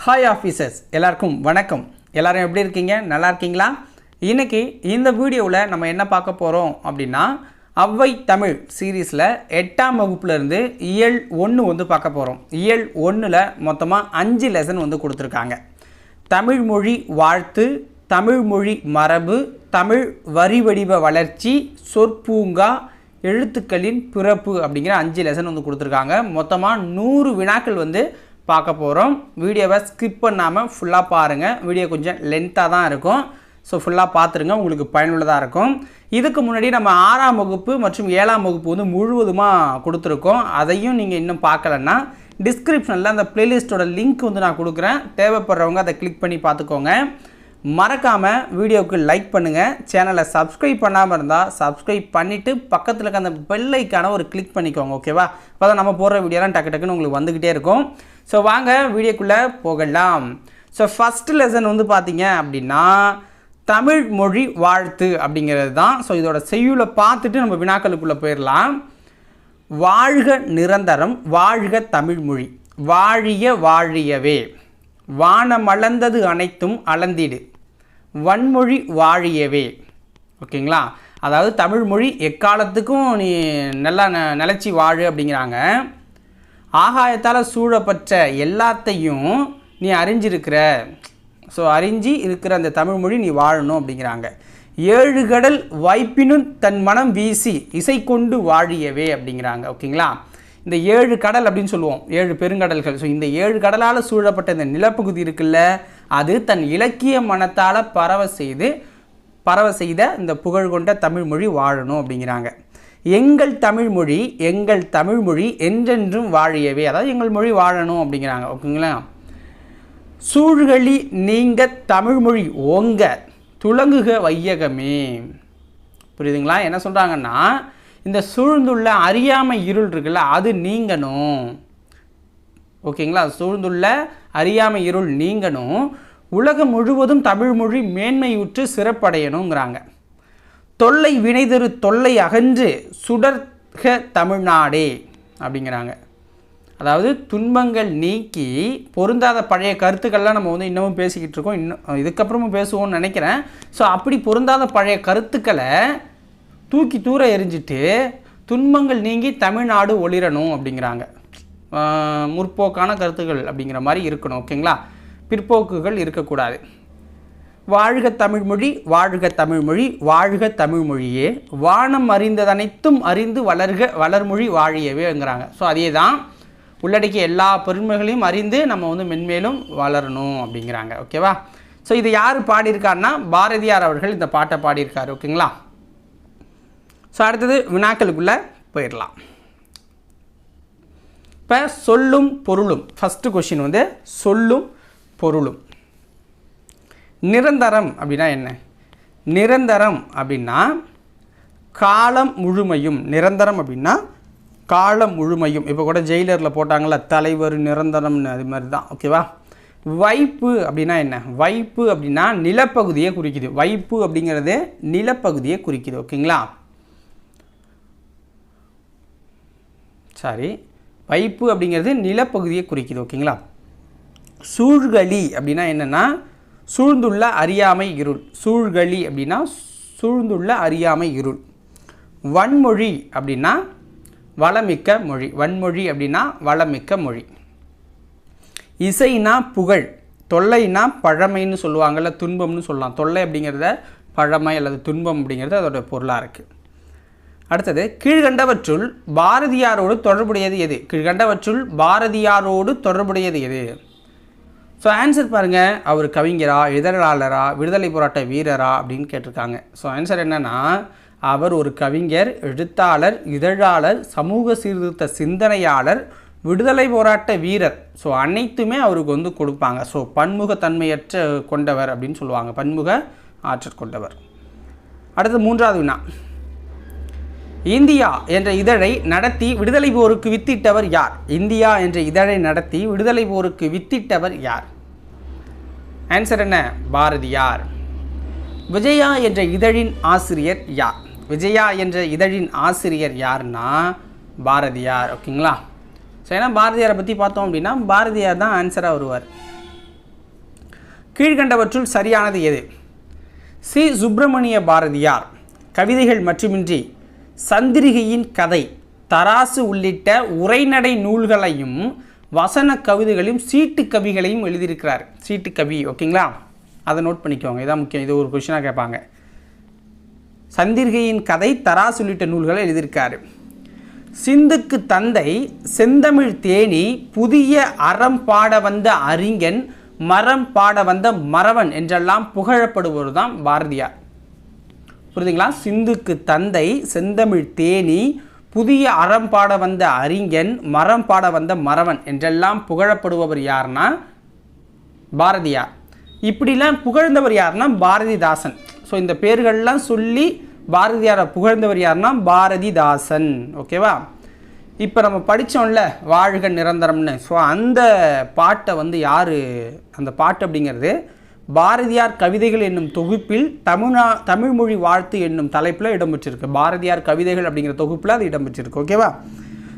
Hi officers எல்லாருக்கும் வணக்கம். எல்லாரும் எப்படி இருக்கீங்க? நல்லா இருக்கீங்களா? இன்றைக்கி இந்த வீடியோவில் நம்ம என்ன பார்க்க போகிறோம் அப்படின்னா, அவ்வை தமிழ் சீரீஸில் 8ஆம் வகுப்புலேருந்து இயல் 1 வந்து பார்க்க போகிறோம். இயல் 1ல் மொத்தமாக 5 லெசன் வந்து கொடுத்துருக்காங்க. தமிழ்மொழி வாழ்த்து, தமிழ்மொழி மரபு, தமிழ் வரி வடிவ வளர்ச்சி, சொற்பூங்கா, எழுத்துக்களின் பிறப்பு அப்படிங்கிற 5 லெசன் வந்து கொடுத்துருக்காங்க. மொத்தமாக 100 வினாக்கள் வந்து பார்க்க போகிறோம். வீடியோவை ஸ்கிப் பண்ணாமல் ஃபுல்லாக பாருங்கள். வீடியோ கொஞ்சம் லென்த்தாக தான் இருக்கும். ஸோ ஃபுல்லாக பார்த்துருங்க, உங்களுக்கு பயனுள்ளதாக இருக்கும். இதுக்கு முன்னாடி நம்ம 6ஆம் வகுப்பு மற்றும் 7ஆம் வகுப்பு வந்து முழுவதுமாக கொடுத்துருக்கோம். அதையும் நீங்கள் இன்னும் பார்க்கலன்னா டிஸ்கிரிப்ஷனில் அந்த ப்ளேலிஸ்ட்டோட லிங்க் வந்து நான் கொடுக்குறேன். தேவைப்படுறவங்க அதை கிளிக் பண்ணி பார்த்துக்கோங்க. மறக்காமல் வீடியோவுக்கு லைக் பண்ணுங்கள். சேனலை சப்ஸ்கிரைப் பண்ணாமல் இருந்தால் சப்ஸ்கிரைப் பண்ணிவிட்டு பக்கத்தில் இருக்க அந்த பெல் ஐக்கான ஒரு கிளிக் பண்ணிக்கோங்க. ஓகேவா? அப்போ தான் நம்ம போடுற வீடியோலாம் டக்கு டக்குன்னு உங்களுக்கு வந்துக்கிட்டே இருக்கும். ஸோ வாங்க வீடியோக்குள்ளே போகலாம். ஸோ ஃபஸ்ட்டு லெசன் வந்து பார்த்தீங்க அப்படின்னா தமிழ் மொழி வாழ்த்து அப்படிங்கிறது தான். ஸோ இதோட செய்யுளை பார்த்துட்டு நம்ம வினாக்களுக்குள்ளே போயிடலாம். வாழ்க நிரந்தரம், வாழ்க தமிழ்மொழி, வாழிய வாழியவே, வானமளந்தது அனைத்தும் அளந்திடு, வன்மொழி வாழியவே. ஓகேங்களா? அதாவது தமிழ்மொழி எக்காலத்துக்கும் நீ நல்லா நிலச்சி வாழு அப்படிங்கிறாங்க. ஆகாயத்தால் சூழப்பட்ட எல்லாத்தையும் நீ அறிஞ்சிருக்கிற, ஸோ அறிஞ்சி இருக்கிற அந்த தமிழ்மொழி நீ வாழணும் அப்படிங்கிறாங்க. 7 கடல் வாய்ப்பினும் தன் மனம் வீசி இசை கொண்டு வாழியவே அப்படிங்கிறாங்க. ஓகேங்களா? இந்த 7 கடல் அப்படின்னு சொல்லுவோம், 7 பெருங்கடல்கள். ஸோ இந்த 7 கடலால் சூழப்பட்ட இந்த நிலப்பகுதி இருக்குல்ல, அது தன் இலக்கிய மனத்தால் பரவ செய்த இந்த புகழ் கொண்ட தமிழ்மொழி வாழணும் அப்படிங்கிறாங்க. எங்கள் தமிழ்மொழி, எங்கள் தமிழ்மொழி என்றென்றும் வாழியவே, அதாவது எங்கள் மொழி வாழணும் அப்படிங்கிறாங்க. ஓகேங்களா? சூழ்களி நீங்க தமிழ்மொழி ஓங்க துலங்குக வையகமே. புரியுதுங்களா? என்ன சொல்கிறாங்கன்னா, இந்த சூழ்ந்துள்ள அறியாமை இருள் இருக்குல்ல, அது நீங்கணும். ஓகேங்களா? சூழ்ந்துள்ள அறியாமை இருள் நீங்கணும், உலகம் முழுவதும் தமிழ்மொழி மேன்மையுற்று சிறப்படையணுங்கிறாங்க. தொல்லை வினைதரு தொல்லை அகன்று சுடர்க தமிழ்நாடே அப்படிங்கிறாங்க. அதாவது துன்பங்கள் நீக்கி பொருந்தாத பழைய கருத்துக்கள்லாம் நம்ம வந்து இன்னமும் பேசிக்கிட்டு இருக்கோம், இன்னும் இதுக்கப்புறமும் பேசுவோம்னு நினைக்கிறேன். ஸோ அப்படி பொருந்தாத பழைய கருத்துக்களை தூக்கி தூர எரிஞ்சிட்டு துன்பங்கள் நீங்கி தமிழ்நாடு ஒளிரணும் அப்படிங்கிறாங்க. முற்போக்கான கருத்துக்கள் அப்படிங்கிற மாதிரி இருக்கணும். ஓகேங்களா? பிற்போக்குகள் இருக்கக்கூடாது. வாழ்க தமிழ்மொழி, வாழ்க தமிழ்மொழி, வாழ்க தமிழ்மொழியே, வானம் அறிந்ததனைத்தும் அறிந்து வளர்க வளர்மொழி வாழியவேங்கிறாங்க. ஸோ அதே தான் உள்ளடக்கிய எல்லா பெருமைகளையும் அறிந்து நம்ம வந்து மென்மேலும் வளரணும் அப்படிங்கிறாங்க. ஓகேவா? ஸோ இது யார் பாடியிருக்காருன்னா பாரதியார் அவர்கள் இந்த பாட்டை பாடியிருக்காரு. ஓகேங்களா? ஸோ அடுத்தது வினாக்களுக்குள்ளே போயிடலாம். இப்போ சொல்லும் பொருளும், ஃபஸ்ட்டு கொஷின் வந்து சொல்லும் பொருளும். நிரந்தரம் அப்படின்னா என்ன? நிரந்தரம் அப்படின்னா காலம் முழுமையும். நிரந்தரம் அப்படின்னா காலம் முழுமையும். இப்போ கூட ஜெயிலரில் போட்டாங்களா தலைவர் நிரந்தரம்னு, அது மாதிரி தான். ஓகேவா? வைப்பு அப்படின்னா என்ன? வைப்பு அப்படின்னா நிலப்பகுதியை குறிக்குது. வைப்பு அப்படிங்கிறது நிலப்பகுதியை குறிக்குது. ஓகேங்களா? சாரி, வைப்பு அப்படிங்கிறது நிலப்பகுதியை குறிக்குது. ஓகேங்களா? சூழ்களி அப்படின்னா என்னென்னா சூழ்ந்துள்ள அறியாமை இருள். சூழ்களி அப்படின்னா சூழ்ந்துள்ள அறியாமை இருள். வன்மொழி அப்படின்னா வளமிக்க மொழி. வன்மொழி அப்படின்னா வளமிக்க மொழி. இசைனா புகழ். தொல்லைனா பழமைன்னு சொல்லுவாங்கள்ல, துன்பம்னு சொல்லலாம். தொல்லை அப்படிங்கிறத பழமை அல்லது துன்பம் அப்படிங்கிறது அதோட பொருளாக இருக்குது. அடுத்தது, கீழ்கண்டவற்றுள் பாரதியாரோடு தொடர்புடையது எது? கீழ்கண்டவற்றுள் பாரதியாரோடு தொடர்புடையது எது? ஸோ ஆன்சர் பாருங்கள். அவர் கவிஞரா, இதழாளரா, விடுதலை போராட்ட வீரரா அப்படின்னு கேட்டிருக்காங்க. ஸோ ஆன்சர் என்னென்னா, அவர் ஒரு கவிஞர், எழுத்தாளர், இதழாளர், சமூக சீர்திருத்த சிந்தனையாளர், விடுதலை போராட்ட வீரர். ஸோ அனைத்துமே அவருக்கு வந்து கொடுப்பாங்க. ஸோ பன்முகத்தன்மையற்ற கொண்டவர் அப்படின்னு சொல்லுவாங்க. பன்முக ஆற்றல் கொண்டவர். அடுத்து 3வது வினா. இந்தியா என்ற இதழை நடத்தி விடுதலை போருக்கு வித்திட்டவர் யார்? இந்தியா என்ற இதழை நடத்தி விடுதலை போருக்கு வித்திட்டவர் யார்? ஆன்சர் என்ன? பாரதியார். விஜயா என்ற இதழின் ஆசிரியர் யார்? விஜயா என்ற இதழின் ஆசிரியர் யாருன்னா பாரதியார். ஓகேங்களா? ஸோ ஏன்னா பாரதியாரை பற்றி பார்த்தோம் அப்படின்னா பாரதியார் தான் ஆன்சராக வருவார். கீழ்கண்டவற்றுள் சரியானது எது? சி. சுப்பிரமணிய பாரதியார் கவிதைகள் மட்டுமின்றி சந்திரிகையின் கதை, தராசு உள்ளிட்ட உரைநடை நூல்களையும் வசன கவிதைகளையும் சீட்டு கவிகளையும் எழுதியிருக்கிறார். சீட்டு கவி, ஓகேங்களா? அதை நோட் பண்ணிக்கோங்க, இதான் முக்கியம். இது ஒரு கொஸ்டினாக கேட்பாங்க. சந்திரிகையின் கதை, தராசு உள்ளிட்ட நூல்களை எழுதியிருக்காரு. சிந்துக்கு தந்தை செந்தமிழ் தேனி, புதிய அறம் பாட வந்த அறிஞன், மரம் பாட வந்த மறவன் என்றெல்லாம் புகழப்படுவர் தான் பாரதியார். புரியுதுங்களா? சிந்துக்கு தந்தை செந்தமிழ் தேனி, புதிய அறம் பாட வந்த அறிஞன், மரம் பாட வந்த மறவன் என்றெல்லாம் புகழப்படுபவர் யாருன்னா பாரதியார். இப்படிலாம் புகழ்ந்தவர் யாருன்னா பாரதிதாசன். ஸோ இந்த பேர்கள்லாம் சொல்லி பாரதியாரை புகழ்ந்தவர் யாருன்னா பாரதிதாசன். ஓகேவா? இப்போ நம்ம படித்தோம்ல வாழ்க நிரந்தரம்னு, ஸோ அந்த பாட்டை வந்து யார், அந்த பாட்டு அப்படிங்கிறது பாரதியார் கவிதைகள் என்னும் தொகுப்பில் தமிழ்மொழி வாழ்த்து என்னும் தலைப்பில் இடம்பெற்றிருக்கு. பாரதியார் கவிதைகள் அப்படிங்கிற தொகுப்பில் அது இடம்பெற்றிருக்கு. ஓகேவா?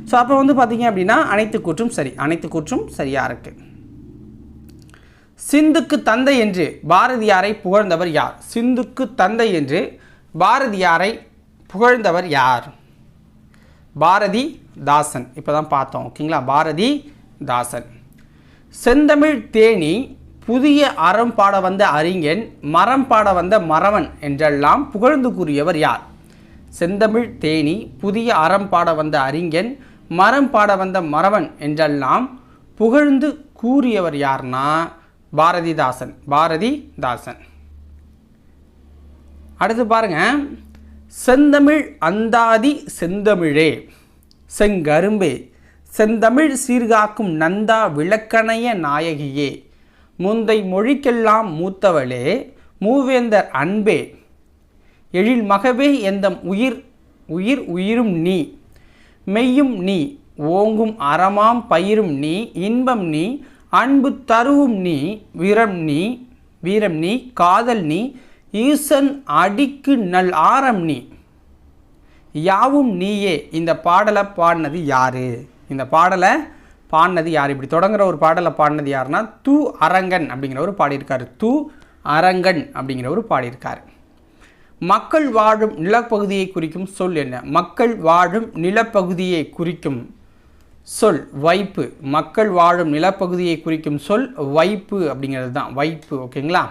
ஸோ அப்போ வந்து பார்த்தீங்க அப்படின்னா அனைத்து கூற்றும் சரி, அனைத்து கூற்றும் சரியாக இருக்கு. சிந்துக்கு தந்தை என்று பாரதியாரை புகழ்ந்தவர் யார்? சிந்துக்கு தந்தை என்று பாரதியாரை புகழ்ந்தவர் யார்? பாரதிதாசன். இப்போ தான் பார்த்தோம், ஓகேங்களா? பாரதிதாசன். செந்தமிழ் தேனி, புதிய அறம் பாட வந்த அறிஞன், மரம் பாட வந்த மறவன் என்றெல்லாம் புகழ்ந்து கூறியவர் யார்? செந்தமிழ் தேனி, புதிய அறம் பாட வந்த அறிஞன், மரம் பாட வந்த மறவன் என்றெல்லாம் புகழ்ந்து கூறியவர் யார்னா பாரதிதாசன். பாரதிதாசன். அடுத்து பாருங்க, செந்தமிழ் அந்தாதி செந்தமிழே, செங்கரும்பே, செந்தமிழ் சீர்காக்கும் நந்தா விளக்கணைய நாயகியே, முந்தை மொழிக்கெல்லாம் மூத்தவளே, மூவேந்தர் அன்பே, எழில் மகவே எந்தம் உயிர் உயிர் உயிரும் நீ, மெய்யும் நீ, ஓங்கும் அறமாம் பயிரும் நீ, இன்பம் நீ, அன்பு தருவும் நீ, வீரம் நீ, காதல் நீ, ஈசன் அடிக்கு நல் ஆரம் நீ, யாவும் நீயே. இந்த பாடலை பாடினது யாரு? இந்த பாடலை பாடினது யார்? இப்படி தொடங்குற ஒரு பாடலை பாடினது யாருன்னா து. அரங்கன் அப்படிங்கிறவர் பாடியிருக்காரு. து. அரங்கன் அப்படிங்கிறவர் பாடியிருக்காரு. மக்கள் வாழும் நிலப்பகுதியை குறிக்கும் சொல் என்ன? மக்கள் வாழும் நிலப்பகுதியை குறிக்கும் சொல் வைப்பு. மக்கள் வாழும் நிலப்பகுதியை குறிக்கும் சொல் வைப்பு அப்படிங்கிறது தான், வைப்பு. ஓகேங்களா?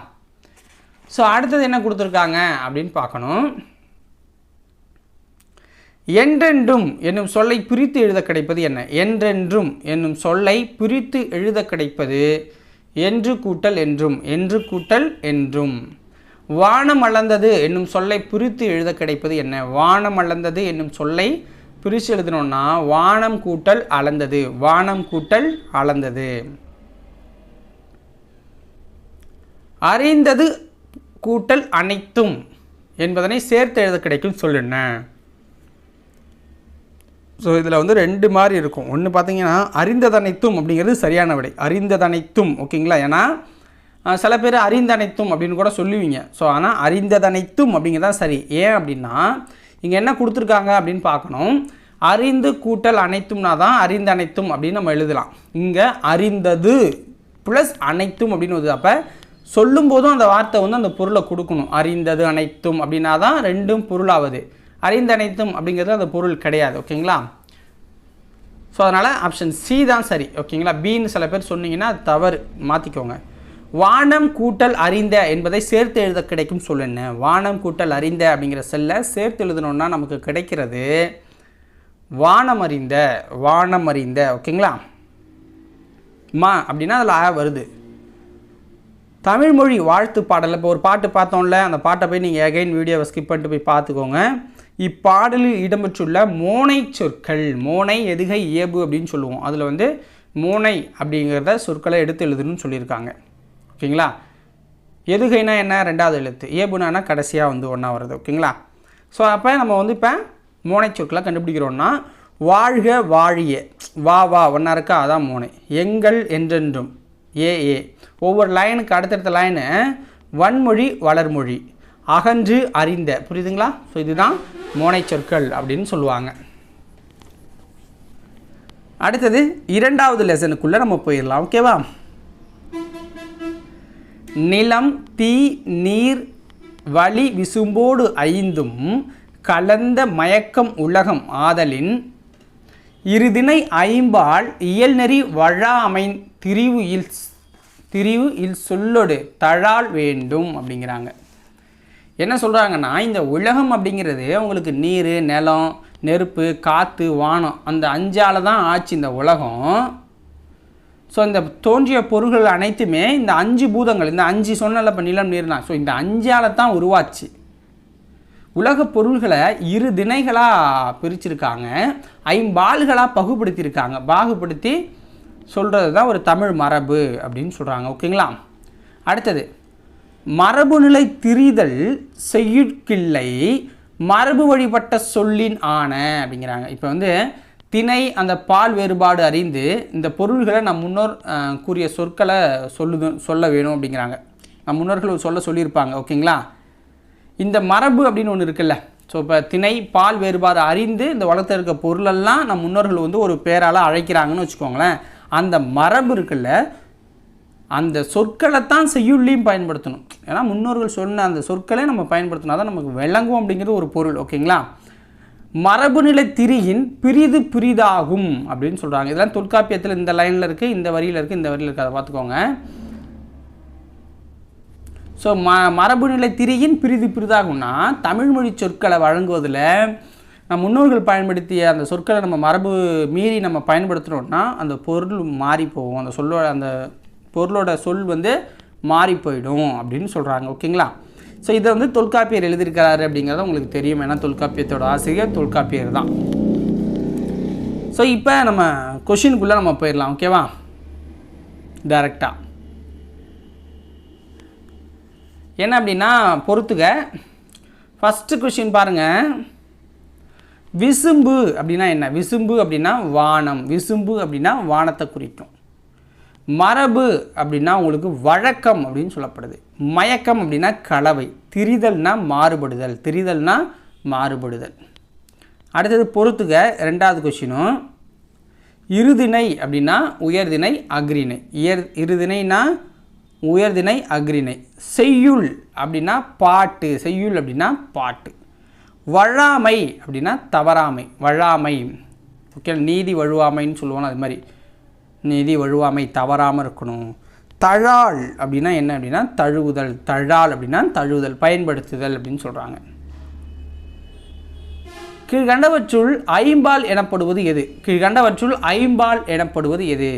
ஸோ அடுத்தது என்ன கொடுத்துருக்காங்க அப்படின்னு பார்க்கணும். என்றென்றும் என்னும் சொல்லை பிரித்து எழுத கிடைப்பது என்ன? என்றென்றும் என்னும் சொல்லை பிரித்து எழுத கிடைப்பது என்று கூட்டல் என்றும், என்று கூட்டல் என்றும். வானம் அளந்தது என்னும் சொல்லை பிரித்து எழுத கிடைப்பது என்ன? வானம் அளந்தது என்னும் சொல்லை பிரித்து எழுதணும்னா வானம் கூட்டல் அளந்தது, வானம் கூட்டல் அளந்தது. அறிந்தது கூட்டல் அனைத்தும் என்பதனை சேர்த்து எழுத கிடைக்கும் சொல் என்ன? ஸோ இதில் வந்து ரெண்டு மாதிரி இருக்கும். ஒன்று பார்த்தீங்கன்னா அறிந்ததனைத்தும் அப்படிங்கிறது சரியான விடை. அறிந்ததனைத்தும், ஓகேங்களா? ஏன்னா சில பேர் அறிந்தனைத்தும் அப்படின்னு கூட சொல்லுவீங்க. ஸோ ஆனால் அறிந்ததனைத்தும் அப்படிங்கிறதான் சரி. ஏன் அப்படின்னா இங்கே என்ன கொடுத்துருக்காங்க அப்படின்னு பார்க்கணும். அறிந்து கூட்டல் அனைத்தும்னா தான் அறிந்தனைத்தும் அப்படின்னு நம்ம எழுதலாம். இங்கே அறிந்தது ப்ளஸ் அனைத்தும் அப்படின்னு வருது. அப்போ சொல்லும்போதும் அந்த வார்த்தை வந்து அந்த பொருளை கொடுக்கணும். அறிந்தது அனைத்தும் அப்படின்னா தான் ரெண்டும் பொருளாவது. அறிந்தனைத்தும் அப்படிங்கிறது அந்த பொருள் கிடையாது. ஓகேங்களா? ஸோ அதனால் ஆப்ஷன் சி தான் சரி. ஓகேங்களா? பின்னு சில பேர் சொன்னீங்கன்னா அது தவறு, மாற்றிக்கோங்க. வானம் கூட்டல் அறிந்த என்பதை சேர்த்து எழுத கிடைக்கும் சொல் என்ன? வானம் கூட்டல் அறிந்த அப்படிங்கிற செல்லை சேர்த்து எழுதணுன்னா நமக்கு கிடைக்கிறது வானம் அறிந்த, வானம் அறிந்த. ஓகேங்களா? மா அப்படின்னா அதில் வருது. தமிழ்மொழி வாழ்த்து பாடலில் இப்போ ஒரு பாட்டு பார்த்தோம்ல, அந்த பாட்டை போய் நீங்கள் அகைன் வீடியோவை ஸ்கிப் பண்ணிட்டு போய் பார்த்துக்கோங்க. இப்பாடலில் இடம்பெற்றுள்ள மோனை சொற்கள், மோனை எதுகை இயல்பு அப்படின்னு சொல்லுவோம். அதில் வந்து மோனை அப்படிங்கிறத சொற்களை எடுத்து எழுதுன்னு சொல்லியிருக்காங்க. ஓகேங்களா? எதுகைனா என்ன? ரெண்டாவது எழுத்து. இயல்புனா கடைசியாக வந்து ஒன்றா வருது. ஓகேங்களா? ஸோ அப்போ நம்ம வந்து இப்போ மோனை சொற்களை கண்டுபிடிக்கிறோன்னா வாழ்க வாழிய, வா வா ஒன்றா இருக்கா, அதான் மோனை. எங்கள் என்றென்றும், ஏ ஏ. ஒவ்வொரு லைனுக்கு அடுத்தடுத்த லைனு வன்மொழி வளர்மொழி, அகன்று அறிந்த. புரியுதுங்களா? ஸோ இதுதான் மோனை சொற்கள் அப்படின்னு சொல்லுவாங்க. அடுத்தது இரண்டாவது லெசனுக்குள்ளே நம்ம போயிடலாம். ஓகேவா? நிலம் தீ நீர் வளி விசும்போடு ஐந்தும் கலந்த மயக்கம் உலகம் ஆதலின் இருதினை ஐம்பால் இயல்நெறி வழாமை திரிவு இல் சொல்லொடு தழால் வேண்டும் அப்படிங்கிறாங்க. என்ன சொல்கிறாங்கன்னா, இந்த உலகம் அப்படிங்கிறது உங்களுக்கு நீர் நிலம் நெருப்பு காற்று வானம் அந்த 5ஆல் தான் ஆச்சு இந்த உலகம். ஸோ இந்த தோன்றிய பொருள்கள் அனைத்துமே இந்த 5 பூதங்கள், இந்த 5 சொன்னல இப்போ நிலம் நீர்னா, ஸோ இந்த 5ஆல் தான் உருவாச்சு. உலக பொருள்களை 2 திணைகளாக பிரிச்சிருக்காங்க, 5 பால்களாக பாகுபடுத்தி சொல்கிறது தான் ஒரு தமிழ் மரபு அப்படின்னு சொல்கிறாங்க. ஓகேங்களா. அடுத்தது மரபு நிலை திரிதல் செய்யுட்கில்லை மரபு வழிபட்ட சொல்லின் ஆன அப்படிங்கிறாங்க. இப்போ திணை அந்த பால் வேறுபாடு அறிந்து இந்த பொருள்களை நம் முன்னோர் கூறிய சொற்களை சொல்ல வேணும் அப்படிங்கிறாங்க. நம் முன்னோர்கள் சொல்லியிருப்பாங்க. ஓகேங்களா. இந்த மரபு அப்படின்னு ஒன்று இருக்குல்ல, ஸோ இப்போ திணை பால் வேறுபாடு அறிந்து இந்த உலகத்தில் இருக்க பொருளெல்லாம் நம் முன்னோர்கள் ஒரு பேரால் அழைக்கிறாங்கன்னு வச்சுக்கோங்களேன். அந்த மரபு இருக்குல்ல, அந்த சொற்களை தான் செய்யுள்ளையும் பயன்படுத்தணும். ஏன்னா முன்னோர்கள் சொன்ன அந்த சொற்களை நம்ம பயன்படுத்தினா தான் நமக்கு விளங்கும் அப்படிங்கிறது ஒரு பொருள். ஓகேங்களா. மரபுநிலை திரியின் பிரிதாகும் அப்படின்னு சொல்கிறாங்க. இதெல்லாம் தொல்காப்பியத்தில் இந்த லைனில் இருக்குது, இந்த வரியில் இருக்குது, இந்த வரியில் இருக்குது, அதை பார்த்துக்கோங்க. ஸோ மரபுநிலை திரியின் பிரிதாகும்னா தமிழ்மொழி சொற்களை வழங்குவதில் நம் முன்னோர்கள் பயன்படுத்திய அந்த சொற்களை நம்ம மரபு மீறி நம்ம பயன்படுத்துகிறோம்னா அந்த பொருள் மாறி போகும், அந்த பொருளோட சொல் மாறி போயிடும் அப்படின்னு சொல்கிறாங்க. ஓகேங்களா. ஸோ இதை தொல்காப்பியர் எழுதியிருக்கிறாரு அப்படிங்கிறத உங்களுக்கு தெரியும். ஏன்னா தொல்காப்பியத்தோட ஆசிரியர் தொல்காப்பியர் தான். ஸோ இப்போ நம்ம கொஷினுக்குள்ளே நம்ம போயிடலாம். ஓகேவா. டைரெக்டாக என்ன அப்படின்னா பொறுத்துக்க. ஃபஸ்ட்டு கொஷின் பாருங்கள். விசும்பு அப்படின்னா என்ன? விசும்பு அப்படின்னா வானம், விசும்பு அப்படின்னா வானத்தை குறிக்கும். மரபு அப்படின்னா உங்களுக்கு வழக்கம் அப்படின்னு சொல்லப்படுது. மயக்கம் அப்படின்னா கலவை. திரிதல்னா மாறுபடுதல். அடுத்தது பொறுத்துக்க. 2வது கொஷினும் இருதிணை அப்படின்னா உயர்திணை அக்ரிணை. இருதிணைனா உயர்திணை அக்ரிணை. செய்யுள் அப்படின்னா பாட்டு. வழாமை அப்படின்னா தவறாமை. ஓகே. நீதி வழுவாமைன்னு சொல்லுவோம், அது மாதிரி நீதி வழுவாமை தவறாமல் இருக்கணும். தழால் அப்படின்னா என்ன அப்படின்னா தழுவுதல். தழுவுதல் பயன்படுத்துதல் அப்படின்னு சொல்கிறாங்க. கீழ்கண்டவற்றுள் ஐம்பால் எனப்படுவது எது?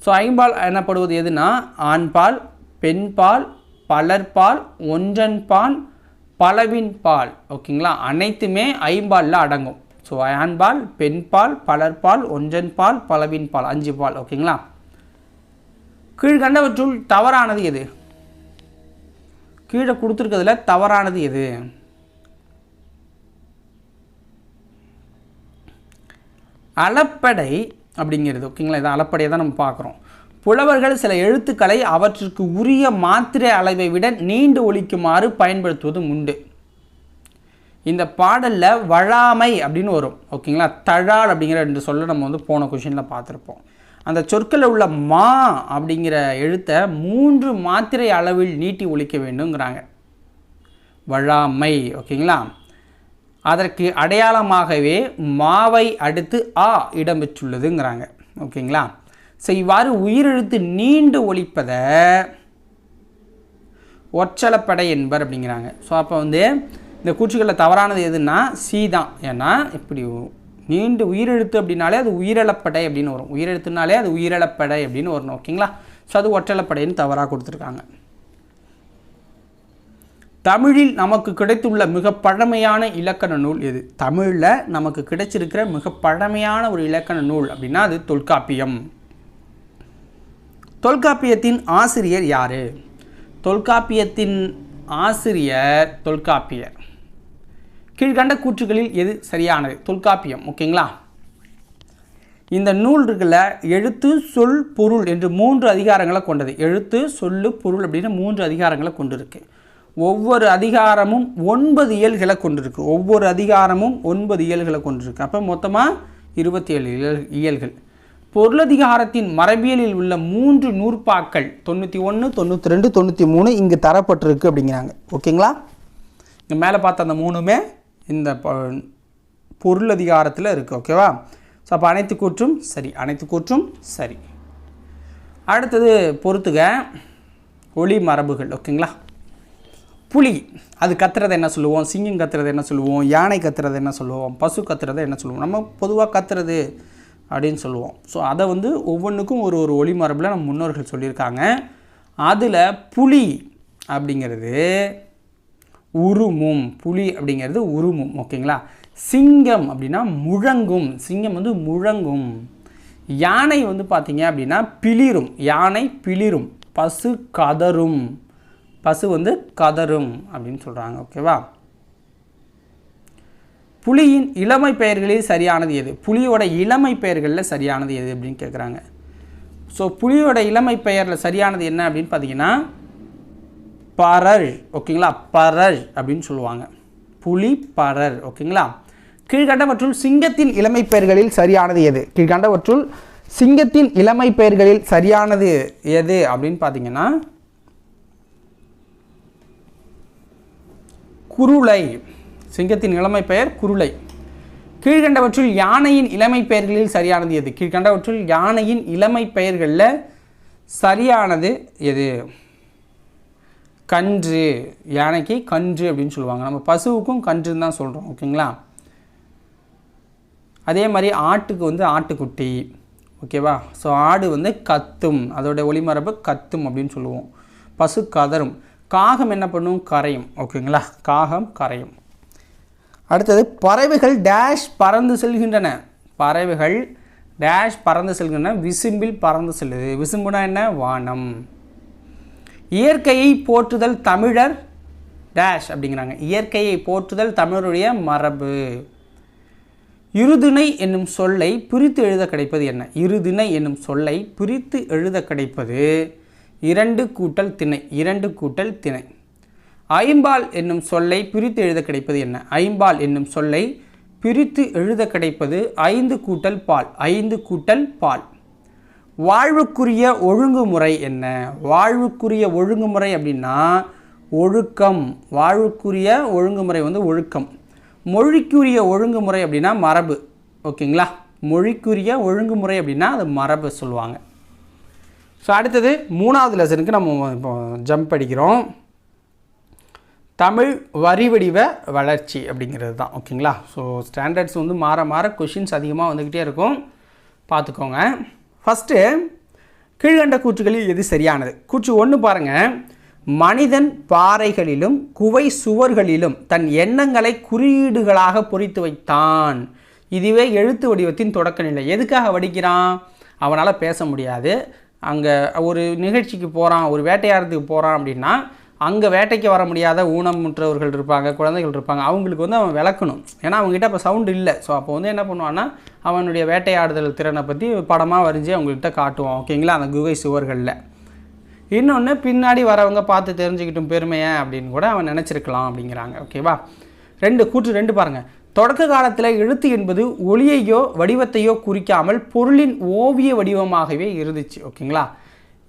ஸோ ஐம்பால் எனப்படுவது எதுனா ஆண்பால், பெண்பால், பலர்பால், ஒன்றன்பால், பலவின்பால். ஓகேங்களா. அனைத்துமே ஐம்பாலில் அடங்கும். ஸோ ஆண்பால், பெண்பால், பலர்பால், ஒன்றன்பால், பலவின்பால், 5 பால். ஓகேங்களா. கீழ்கண்டவற்றுள் தவறானது எது? கீழே கொடுத்துருக்கிறதுல தவறானது எது? அளப்படை அப்படிங்கிறது. ஓகேங்களா. இதை அளப்படையை தான் நம்ம பார்க்குறோம். புலவர்கள் சில எழுத்துக்களை அவற்றுக்கு உரிய மாத்திரை அளவை விட நீண்டு ஒலிக்குமாறு பயன்படுத்துவதும் உண்டு. இந்த பாடலில் வழாமை அப்படின்னு வரும். ஓகேங்களா. தழால் அப்படிங்கிற 2 சொல்ல நம்ம போன கொஷினில் பார்த்துருப்போம். அந்த சொற்களில் உள்ள மா அப்படிங்கிற எழுத்தை 3 மாத்திரை அளவில் நீட்டி ஒலிக்க வேண்டுங்கிறாங்க. வழாமை. ஓகேங்களா. அதற்கு அடையாளமாகவே மாவை அடுத்து ஆ இடம்பெற்றுள்ளதுங்கிறாங்க. ஓகேங்களா. ஸோ இவ்வாறு உயிரெழுத்து நீண்டு ஒலிப்பதை ஒற்றளப்படை என்பர் அப்படிங்கிறாங்க. ஸோ அப்போ இந்த கூற்றுகளில் தவறானது எதுன்னா சி தான். ஏன்னா இப்படி நீண்டு உயிரெழுத்து அப்படின்னாலே அது உயிரிழப்படை அப்படின்னு வரும். உயிரெழுத்துனாலே அது உயிரிழப்படை அப்படின்னு வரணும். ஓகேங்களா. ஸோ அது ஒற்றளப்படைன்னு தவறாக கொடுத்துருக்காங்க. தமிழில் நமக்கு கிடைத்துள்ள மிக பழமையான இலக்கண நூல் எது? தமிழில் நமக்கு கிடைச்சிருக்கிற மிக பழமையான ஒரு இலக்கண நூல் அப்படின்னா அது தொல்காப்பியம். தொல்காப்பியத்தின் ஆசிரியர் யார்? தொல்காப்பியத்தின் ஆசிரியர் தொல்காப்பியர். கீழ்கண்ட கூற்றுகளில் எது சரியானது? தொல்காப்பியம். ஓகேங்களா. இந்த நூல் இருக்குல்ல, எழுத்து சொல் பொருள் என்று 3 அதிகாரங்களை கொண்டது. எழுத்து சொல்லு பொருள் அப்படின்னு 3 அதிகாரங்களை கொண்டிருக்கு. ஒவ்வொரு அதிகாரமும் 9 இயல்களை கொண்டிருக்கு. அப்போ மொத்தமாக 27 இயல்கள். பொருளதிகாரத்தின் மரபியலில் உள்ள 3 நூற்பாக்கள் 91, 92, 93 இங்கு தரப்பட்டிருக்கு அப்படிங்கிறாங்க. ஓகேங்களா? இங்கே மேலே பார்த்த அந்த 3மே இந்த பொருளதிகாரத்தில் இருக்குது. ஓகேவா? ஸோ அப்போ அனைத்து கூற்றும் சரி, அனைத்து கூற்றும் சரி. அடுத்தது பொறுத்துக ஒளி மரபுகள். ஓகேங்களா? புலி அது கத்துறதை என்ன சொல்லுவோம், சிங்கம் கத்துறதை என்ன சொல்லுவோம், யானை கத்துறதை என்ன சொல்லுவோம், பசு கத்துறதை என்ன சொல்லுவோம், நம்ம பொதுவாக கத்துறது அப்படின்னு சொல்லுவோம். ஸோ அதை வந்து ஒவ்வொன்றுக்கும் ஒரு ஒரு ஒளி மரபில் நம்ம முன்னோர்கள் சொல்லியிருக்காங்க. அதில் புலி அப்படிங்கிறது உருமும், புலி அப்படிங்கிறது உருமும். ஓகேங்களா? சிங்கம் அப்படின்னா முழங்கும், சிங்கம் வந்து முழங்கும். யானை வந்து பார்த்திங்க அப்படின்னா பிளிரும், யானை பிளிரும். பசு கதரும், பசு வந்து கதரும் அப்படின்னு சொல்கிறாங்க. ஓகேவா? புலியின் இளமை பெயர்களில் சரியானது எது, புலியோட இளமை பெயர்களில் சரியானது எது அப்படின்னு கேட்குறாங்க. ஸோ புலியோட இளமை பெயரில் சரியானது என்ன அப்படின்னு பார்த்தீங்கன்னா பரல். ஓகேங்களா? பரல் அப்படின்னு சொல்லுவாங்க, புலி பரல். ஓகேங்களா? கீழ்கண்டவற்றுள் சிங்கத்தின் இளமை பெயர்களில் சரியானது எது, கீழ்கண்டவற்றுள் சிங்கத்தின் இளமை பெயர்களில் சரியானது எது அப்படின்னு பார்த்தீங்கன்னா குருளை. சிங்கத்தின் இளமை பெயர் குருளை. கீழ்கண்டவற்றுள் யானையின் இளமை பெயர்களில் சரியானது எது, கீழ்கண்டவற்றுள் யானையின் இளமை பெயர்களில் சரியானது எது, கன்று. யானைக்கு கன்று அப்படின்னு சொல்லுவாங்க, நம்ம பசுவுக்கும் கன்றுன்னு தான் சொல்கிறோம். ஓகேங்களா? அதே மாதிரி ஆட்டுக்கு வந்து ஆட்டுக்குட்டி. ஓகேவா? ஸோ ஆடு வந்து கத்தும், அதோட ஒளிமரபு கத்தும் அப்படின்னு சொல்லுவோம். பசு கதரும். காகம் என்ன பண்ணும், கரையும். ஓகேங்களா? காகம் கரையும். அடுத்தது பறவைகள் டேஷ் பறந்து செல்கின்றன, பறவைகள் டேஷ் பறந்து செல்கின்றன, விசும்பில் பறந்து செல்லுது. விசும்புனா என்ன, வானம். இயற்கையை போற்றுதல் தமிழர் டேஷ் அப்படிங்கிறாங்க, இயற்கையை போற்றுதல் தமிழருடைய மரபு. இருதிணை என்னும் சொல்லை பிரித்து எழுத கிடைப்பது என்ன, இருதிணை என்னும் சொல்லை பிரித்து எழுத கிடைப்பது 2 கூட்டல் திணை, 2 கூட்டல் திணை. ஐம்பால் என்னும் சொல்லை பிரித்து எழுத கிடைப்பது என்ன, ஐம்பால் என்னும் சொல்லை பிரித்து எழுத கிடைப்பது 5 கூட்டல் பால், 5 கூட்டல் பால். வாழ்வுக்குரிய ஒழுங்குமுறை என்ன, வாழ்வுக்குரிய ஒழுங்குமுறை அப்படின்னா ஒழுக்கம், வாழ்வுக்குரிய ஒழுங்குமுறை வந்து ஒழுக்கம். மொழிக்குரிய ஒழுங்குமுறை அப்படின்னா மரபு. ஓகேங்களா? மொழிக்குரிய ஒழுங்குமுறை அப்படின்னா அது மரபு சொல்லுவாங்க. ஸோ அடுத்தது 3வது லெசனுக்கு நம்ம இப்போ ஜம்ப் அடிக்கிறோம். தமிழ் வரி வடிவ வளர்ச்சி அப்படிங்கிறது தான். ஓகேங்களா? ஸோ ஸ்டாண்டர்ட்ஸ் வந்து மாற மாற கொஷின்ஸ் அதிகமாக வந்துக்கிட்டே இருக்கும், பார்த்துக்கோங்க. ஃபஸ்ட்டு கீழ்கண்ட கூற்றுகளில் எது சரியானது, கூற்று 1 பாருங்கள். மனிதன் பாறைகளிலும் குவை சுவர்களிலும் தன் எண்ணங்களை குறியீடுகளாக பொறித்து வைத்தான். இதுவே எழுத்து வடிவத்தின் தொடக்க நிலை. எதுக்காக வடிக்கிறான், அவனால் பேச முடியாது. அங்கே ஒரு நிகழ்ச்சிக்கு போகிறான், ஒரு வேட்டையாடுறதுக்கு போகிறான் அப்படின்னா அங்கே வேட்டைக்கு வர முடியாத ஊனமுற்றவர்கள் இருப்பாங்க, குழந்தைகள் இருப்பாங்க, அவங்களுக்கு வந்து அவன் விளக்கணும். ஏன்னா அவங்ககிட்ட இப்போ சவுண்டு இல்லை. ஸோ அப்போ வந்து என்ன பண்ணுவான்னா அவனுடைய வேட்டையாடுதல் திறனை பற்றி படமாக வரைஞ்சி அவங்கள்ட்ட காட்டுவான். ஓகேங்களா? அந்த குகை சுவர்களில். இன்னொன்று பின்னாடி வரவங்க பார்த்து தெரிஞ்சுக்கிட்டும் பெருமையை அப்படின்னு கூட அவன் நினச்சிருக்கலாம் அப்படிங்கிறாங்க. ஓகேவா? கூற்று 2 பாருங்கள். தொடக்க காலத்தில் எழுத்து என்பது ஒளியையோ வடிவத்தையோ குறிக்காமல் பொருளின் ஓவிய வடிவமாகவே இருந்துச்சு. ஓகேங்களா?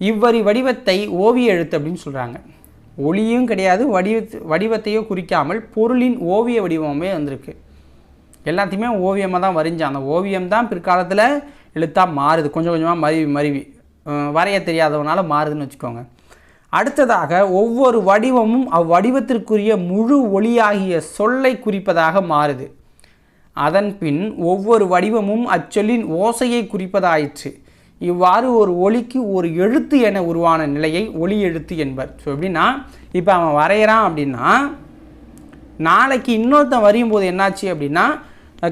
இவ்வரி வடிவத்தை ஓவிய எழுத்து அப்படின்னு சொல்கிறாங்க. ஒளியும் கிடையாது, வடிவத்தையோ குறிக்காமல் பொருளின் ஓவிய வடிவமே வந்திருக்கு. எல்லாத்தையுமே ஓவியமாக தான் வரைஞ்சான். அந்த ஓவியம் தான் பிற்காலத்தில் எழுத்தாக மாறுது, கொஞ்சம் கொஞ்சமாக மருவி வரைய தெரியாதவனால மாறுதுன்னு வச்சுக்கோங்க. அடுத்ததாக ஒவ்வொரு வடிவமும் அவ்வடிவத்திற்குரிய முழு ஒளியாகிய சொல்லை குறிப்பதாக மாறுது. அதன் பின் ஒவ்வொரு வடிவமும் அச்சொல்லின் ஓசையை குறிப்பதாயிற்று. இவ்வாறு ஒரு ஒளிக்கு ஒரு எழுத்து என உருவான நிலையை ஒளி எழுத்து என்பர். ஸோ எப்படின்னா இப்போ அவன் வரைகிறான் அப்படின்னா நாளைக்கு இன்னொருத்தன் வரையும் போது என்னாச்சு அப்படின்னா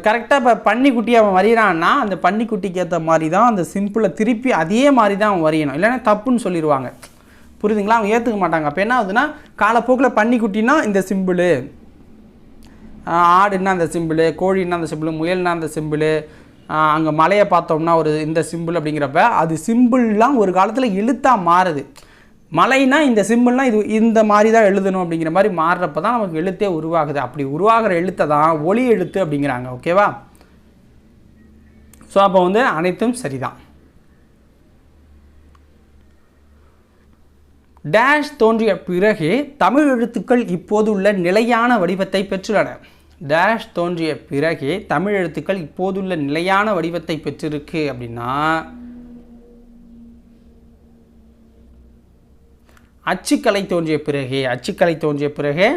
கரெக்டாக இப்போ பன்னிக்குட்டி அவன் வரைகிறான்னா அந்த பன்னிக்குட்டிக்கு ஏற்ற மாதிரி தான் அந்த சிம்பிளை திருப்பி அதே மாதிரி தான் அவன் வரையணும், இல்லைன்னா தப்புன்னு சொல்லிடுவாங்க. புரியுதுங்களா? அவங்க ஏற்றுக்க மாட்டாங்க. அப்போ என்ன ஆகுதுன்னா காலப்போக்கில் பன்னிக்குட்டினா இந்த சிம்பிள், ஆடுன்னா அந்த சிம்பிள், கோழின்னா அந்த சிம்பிள், முயல்னா அந்த சிம்பிள், அங்கே மலையை பார்த்தோம்னா ஒரு இந்த சிம்பிள் அப்படிங்கிறப்ப அது சிம்பிள்லாம் ஒரு காலத்தில் எழுத்தாக மாறுது. மலைனா இந்த சிம்பிள்னால் இது இந்த மாதிரி தான் எழுதணும் அப்படிங்கிற மாதிரி மாறுறப்ப தான் நமக்கு எழுத்தே உருவாகுது. அப்படி உருவாகிற எழுத்தை தான் ஒளி எழுத்து அப்படிங்கிறாங்க. ஓகேவா? ஸோ அப்போ வந்து அனைத்தும் சரிதான். டேஷ் தோன்றிய பிறகு தமிழ் எழுத்துக்கள் இப்போதுள்ள நிலையான வடிவத்தை பெற்றுள்ளன. டேஷ் தோன்றிய பிறகு தமிழ் எழுத்துக்கள் இப்போதுள்ள நிலையான வடிவத்தை பெற்றிருக்கு அப்படின்னா அச்சுக்கலை தோன்றிய பிறகு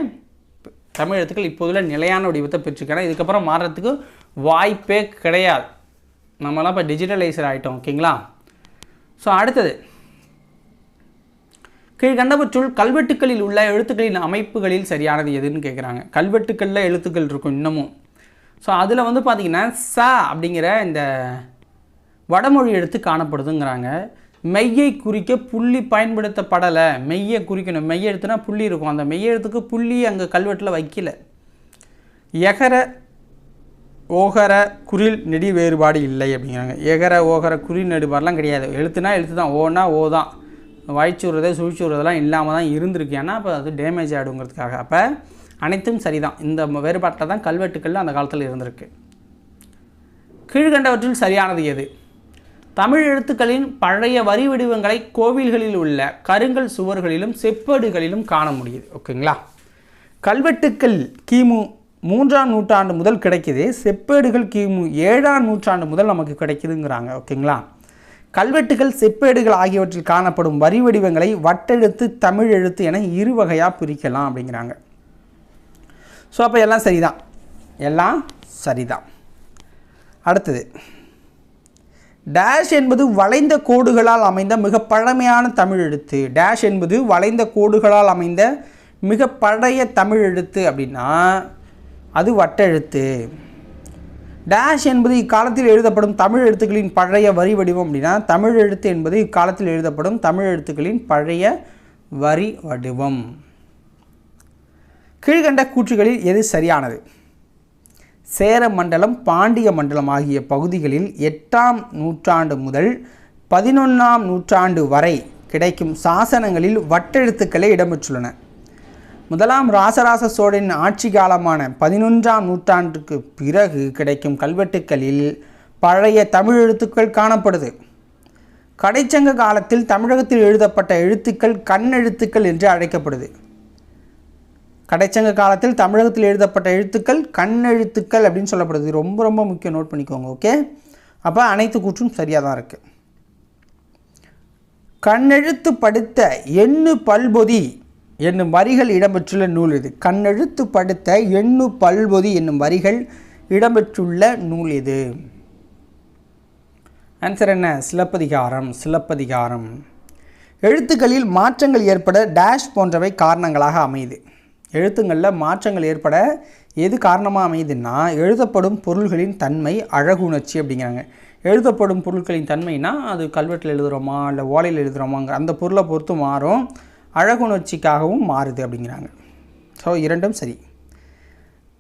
தமிழ் எழுத்துக்கள் இப்போதுள்ள நிலையான வடிவத்தை பெற்றிருக்காங்க. இதுக்கப்புறம் மாறுறதுக்கு வாய்ப்பே கிடையாது. நம்மலாம் இப்போ டிஜிட்டலைசர் ஆகிட்டோம். ஓகேங்களா? ஸோ அடுத்தது, கீழ்கண்டவற்றுள் கல்வெட்டுக்களில் உள்ள எழுத்துக்களின் அமைப்புகளில் சரியானது எதுன்னு கேட்குறாங்க. கல்வெட்டுக்களில் எழுத்துக்கள் இருக்கும் இன்னமும். ஸோ அதில் வந்து பார்த்திங்கன்னா ச அப்படிங்கிற இந்த வடமொழி எழுத்து காணப்படுதுங்கிறாங்க. மெய்யை குறிக்க புள்ளி பயன்படுத்தப்படலை. மெய்யை குறிக்கணும். மெய் எழுத்துனா புள்ளி இருக்கும். அந்த மெய் எழுத்துக்கு புள்ளி அங்கே கல்வெட்டில் வைக்கல. எகர ஓகர குறில் நெடி வேறுபாடு இல்லை அப்படிங்கிறாங்க. எகர ஓகர குறில் நெடுபாடுலாம் கிடையாது. எழுத்துனா எழுத்து தான். ஓனா ஓ தான். வாய்ச்சுடுறது சுழிச்சுடுறதெல்லாம் இல்லாமல் தான் இருந்திருக்கு. ஏன்னா அப்போ அது டேமேஜ் ஆகிடுங்கிறதுக்காக. அப்போ அனைத்தும் சரிதான். இந்த வேறுபாட்டில் தான் கல்வெட்டுக்கள் அந்த காலத்தில் இருந்திருக்கு. கீழ்கண்டவற்றில் சரியானது எது? தமிழ் எழுத்துக்களின் பழைய வரி வடிவங்களை கோவில்களில் உள்ள கருங்கல் சுவர்களிலும் செப்பேடுகளிலும் காண முடியுது. ஓகேங்களா? கல்வெட்டுக்கள் கிமு 3ஆம் நூற்றாண்டு முதல் கிடைக்கிது. செப்பேடுகள் கிமு 7ஆம் நூற்றாண்டு முதல் நமக்கு கிடைக்குதுங்கிறாங்க. ஓகேங்களா? கல்வெட்டுகள் செப்பேடுகள் ஆகியவற்றில் காணப்படும் வரி வடிவங்களை வட்டெழுத்து தமிழ் எழுத்து என இரு வகையாக பிரிக்கலாம் அப்படிங்கிறாங்க. ஸோ அப்போ எல்லாம் சரிதான். அடுத்தது, டேஷ் என்பது வளைந்த கோடுகளால் அமைந்த மிக பழமையான தமிழ் எழுத்து. டேஷ் என்பது வளைந்த கோடுகளால் அமைந்த மிக பழைய தமிழ் எழுத்து அப்படின்னா அது வட்டெழுத்து. டேஷ் என்பது இக்காலத்தில் எழுதப்படும் தமிழ் எழுத்துக்களின் பழைய வரி வடிவம் அப்படின்னா தமிழ் எழுத்து என்பது இக்காலத்தில் எழுதப்படும் தமிழ் எழுத்துக்களின் பழைய வரி வடிவம். கீழ்கண்ட கூற்றுகளில் எது சரியானது? சேர மண்டலம், பாண்டிய மண்டலம் ஆகிய பகுதிகளில் 8ஆம் நூற்றாண்டு முதல் 11ஆம் நூற்றாண்டு வரை கிடைக்கும் சாசனங்களில் வட்டெழுத்துக்களே இடம்பெற்றுள்ளன. முதலாம் ராசராச சோழனின் ஆட்சி காலமான 11ஆம் நூற்றாண்டுக்கு பிறகு கிடைக்கும் கல்வெட்டுக்களில் பழைய தமிழ் எழுத்துக்கள் காணப்படுது. கடைச்சங்க காலத்தில் தமிழகத்தில் எழுதப்பட்ட எழுத்துக்கள் கண்ணெழுத்துக்கள் என்று அழைக்கப்படுது. கடைச்சங்க காலத்தில் தமிழகத்தில் எழுதப்பட்ட எழுத்துக்கள் கண்ணெழுத்துக்கள் அப்படின்னு சொல்லப்படுது. ரொம்ப ரொம்ப முக்கியம், நோட் பண்ணிக்கோங்க. ஓகே, அப்போ அனைத்து கூற்றும் சரியாக தான் இருக்குது. கண்ணெழுத்து படுத்த எண்ணு பல்பொதி என்னும் வரிகள் இடம்பெற்றுள்ள நூல் இது. கண்ணெழுத்து படுத்த எண்ணு பல்பொதி என்னும் வரிகள் இடம்பெற்றுள்ள நூல் இது. ஆன்சர் என்ன? சிலப்பதிகாரம். எழுத்துக்களில் மாற்றங்கள் ஏற்பட டேஷ் போன்றவை காரணங்களாக அமையுது. எழுத்துக்களில் மாற்றங்கள் ஏற்பட எது காரணமாக அமையுதுன்னா எழுதப்படும் பொருள்களின் தன்மை, அழகுணர்ச்சி அப்படிங்கிறாங்க. எழுதப்படும் பொருட்களின் தன்மைனா அது கல்வெட்டில் எழுதுகிறோமா இல்லை ஓலையில் எழுதுகிறோமாங்க அந்த பொருளை பொறுத்து மாறும். அழகுணர்ச்சிக்காகவும் மாறுது அப்படிங்கிறாங்க. ஸோ இரண்டும் சரி.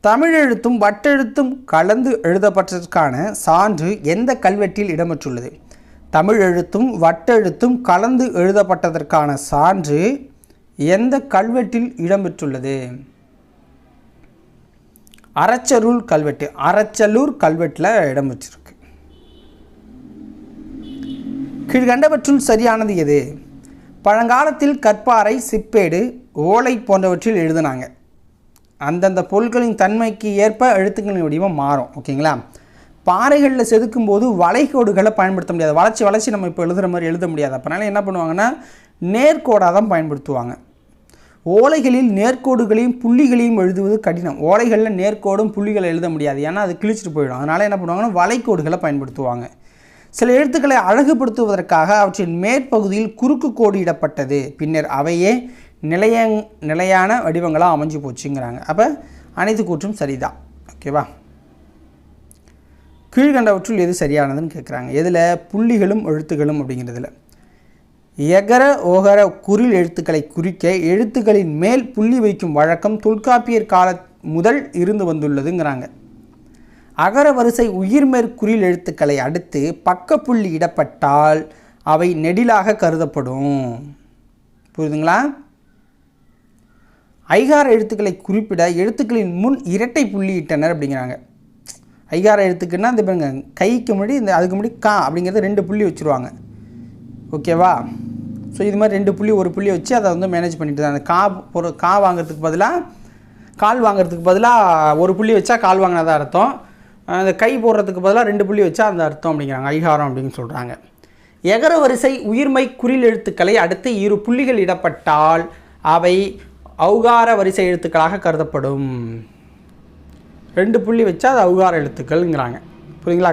தமிழ் எழுத்தும் வட்டெழுத்தும் கலந்து எழுதப்பட்டதற்கான சான்று எந்த கல்வெட்டில் இடம்பெற்றுள்ளது? தமிழ் எழுத்தும் வட்டெழுத்தும் கலந்து எழுதப்பட்டதற்கான சான்று எந்த கல்வெட்டில் இடம்பெற்றுள்ளது? அரச்சலூர் கல்வெட்டில் இடம்பெற்றிருக்கு. கீழ்கண்டவற்றுள் சரியானது எது? பழங்காலத்தில் கற்பாறை, சிப்பேடு, ஓலை போன்றவற்றில் எழுதினாங்க. அந்தந்த பொருட்களின் தன்மைக்கு ஏற்ப எழுத்துக்களின் வடிவம் மாறும். ஓகேங்களா? பாறைகளில் செதுக்கும் போது வளைகோடுகளை பயன்படுத்த முடியாது. வளைச்சி நம்ம இப்போ எழுதுகிற மாதிரி எழுத முடியாது. அப்போனால என்ன பண்ணுவாங்கன்னா நேர்கோடாக தான் பயன்படுத்துவாங்க. ஓலைகளில் நேர்கோடுகளையும் புள்ளிகளையும் எழுதுவது கடினம். ஓலைகளில் நேர்கோடும் புள்ளிகளை எழுத முடியாது, ஏன்னா அது கிழிச்சிட்டு போயிடும். அதனால் என்ன பண்ணுவாங்கன்னா வளைகோடுகளை பயன்படுத்துவாங்க. சில எழுத்துக்களை அழகுபடுத்துவதற்காக அவற்றின் மேற்பகுதியில் குறுக்கு கோடு இடப்பட்டது. பின்னர் அவையே நிலையான வடிவங்களாக அமைஞ்சு போச்சுங்கிறாங்க. அப்போ அனைத்து கூற்றும் சரிதான். ஓகேவா? கீழ்கண்டவற்றுள் எது சரியானதுன்னு கேட்குறாங்க. எதில்? புள்ளிகளும் எழுத்துக்களும் அப்படிங்கிறதுல. எகர ஓகர குறில் எழுத்துக்களை குறிக்க எழுத்துக்களின் மேல் புள்ளி வைக்கும் வழக்கம் தொல்காப்பியர் கால முதல் இருந்து வந்துள்ளதுங்கிறாங்க. அகர வரிசை உயிர்மேற்குறில் எழுத்துக்களை அடுத்து பக்க புள்ளி இடப்பட்டால் அவை நெடிலாக கருதப்படும். புரியுதுங்களா? ஐகார எழுத்துக்களை குறிப்பிட எழுத்துக்களின் முன் இரட்டை புள்ளி இட்டனர் அப்படிங்கிறாங்க. ஐகார எழுத்துக்குன்னா இந்த பாருங்க கைக்கு முன்னாடி இந்த அதுக்கு முன்னாடி கா அப்படிங்கிறது 2 புள்ளி வச்சுருவாங்க. ஓகேவா? ஸோ இது மாதிரி 2 புள்ளி 1 புள்ளி வச்சு அதை வந்து மேனேஜ் பண்ணிட்டு தான். அந்த கா வாங்குறதுக்கு பதிலாக கால் வாங்குறதுக்கு பதிலாக 1 புள்ளி வச்சா கால் வாங்கினதா அர்த்தம். அந்த கை போடுறதுக்கு பதிலாக 2 புள்ளி வச்சா அந்த அர்த்தம் அப்படிங்கிறாங்க. ஐகாரம் அப்படின்னு சொல்கிறாங்க. எகர வரிசை உயிர்மை குறில் எழுத்துக்களை அடுத்து 2 புள்ளிகள் இடப்பட்டால் அவை ஔகார வரிசை எழுத்துக்களாக கருதப்படும். 2 புள்ளி வச்சா அது ஔகார எழுத்துக்கள்ங்கிறாங்க. புரியுங்களா?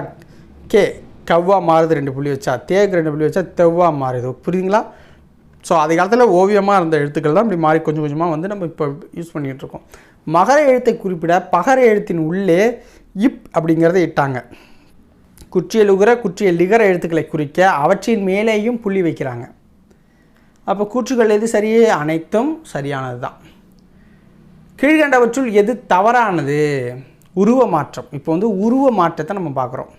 கே கவ்வா மாறுது 2 புள்ளி வச்சா, தேக்கு 2 புள்ளி வச்சா தெவ்வா மாறுது. புரியுதுங்களா? ஸோ அது காலத்தில் ஓவியமாக இருந்த எழுத்துக்கள் தான் இப்படி மாறி கொஞ்சம் கொஞ்சமாக வந்து நம்ம இப்போ யூஸ் பண்ணிகிட்டு இருக்கோம். மகர எழுத்தை குறிப்பிட பகர எழுத்தின் உள்ளே இப் அப்படிங்கிறத இட்டாங்க. குற்றிய லுகர குற்றிய லிகர எழுத்துக்களை குறிக்க அவற்றின் மேலேயும் புள்ளி வைக்கிறாங்க. அப்போ கூற்றுகள் எது சரியே? அனைத்தும் சரியானது தான். கீழ்கண்டவற்றுள் எது தவறானது? உருவ மாற்றம். இப்போ வந்து உருவ மாற்றத்தை நம்ம பார்க்குறோம்.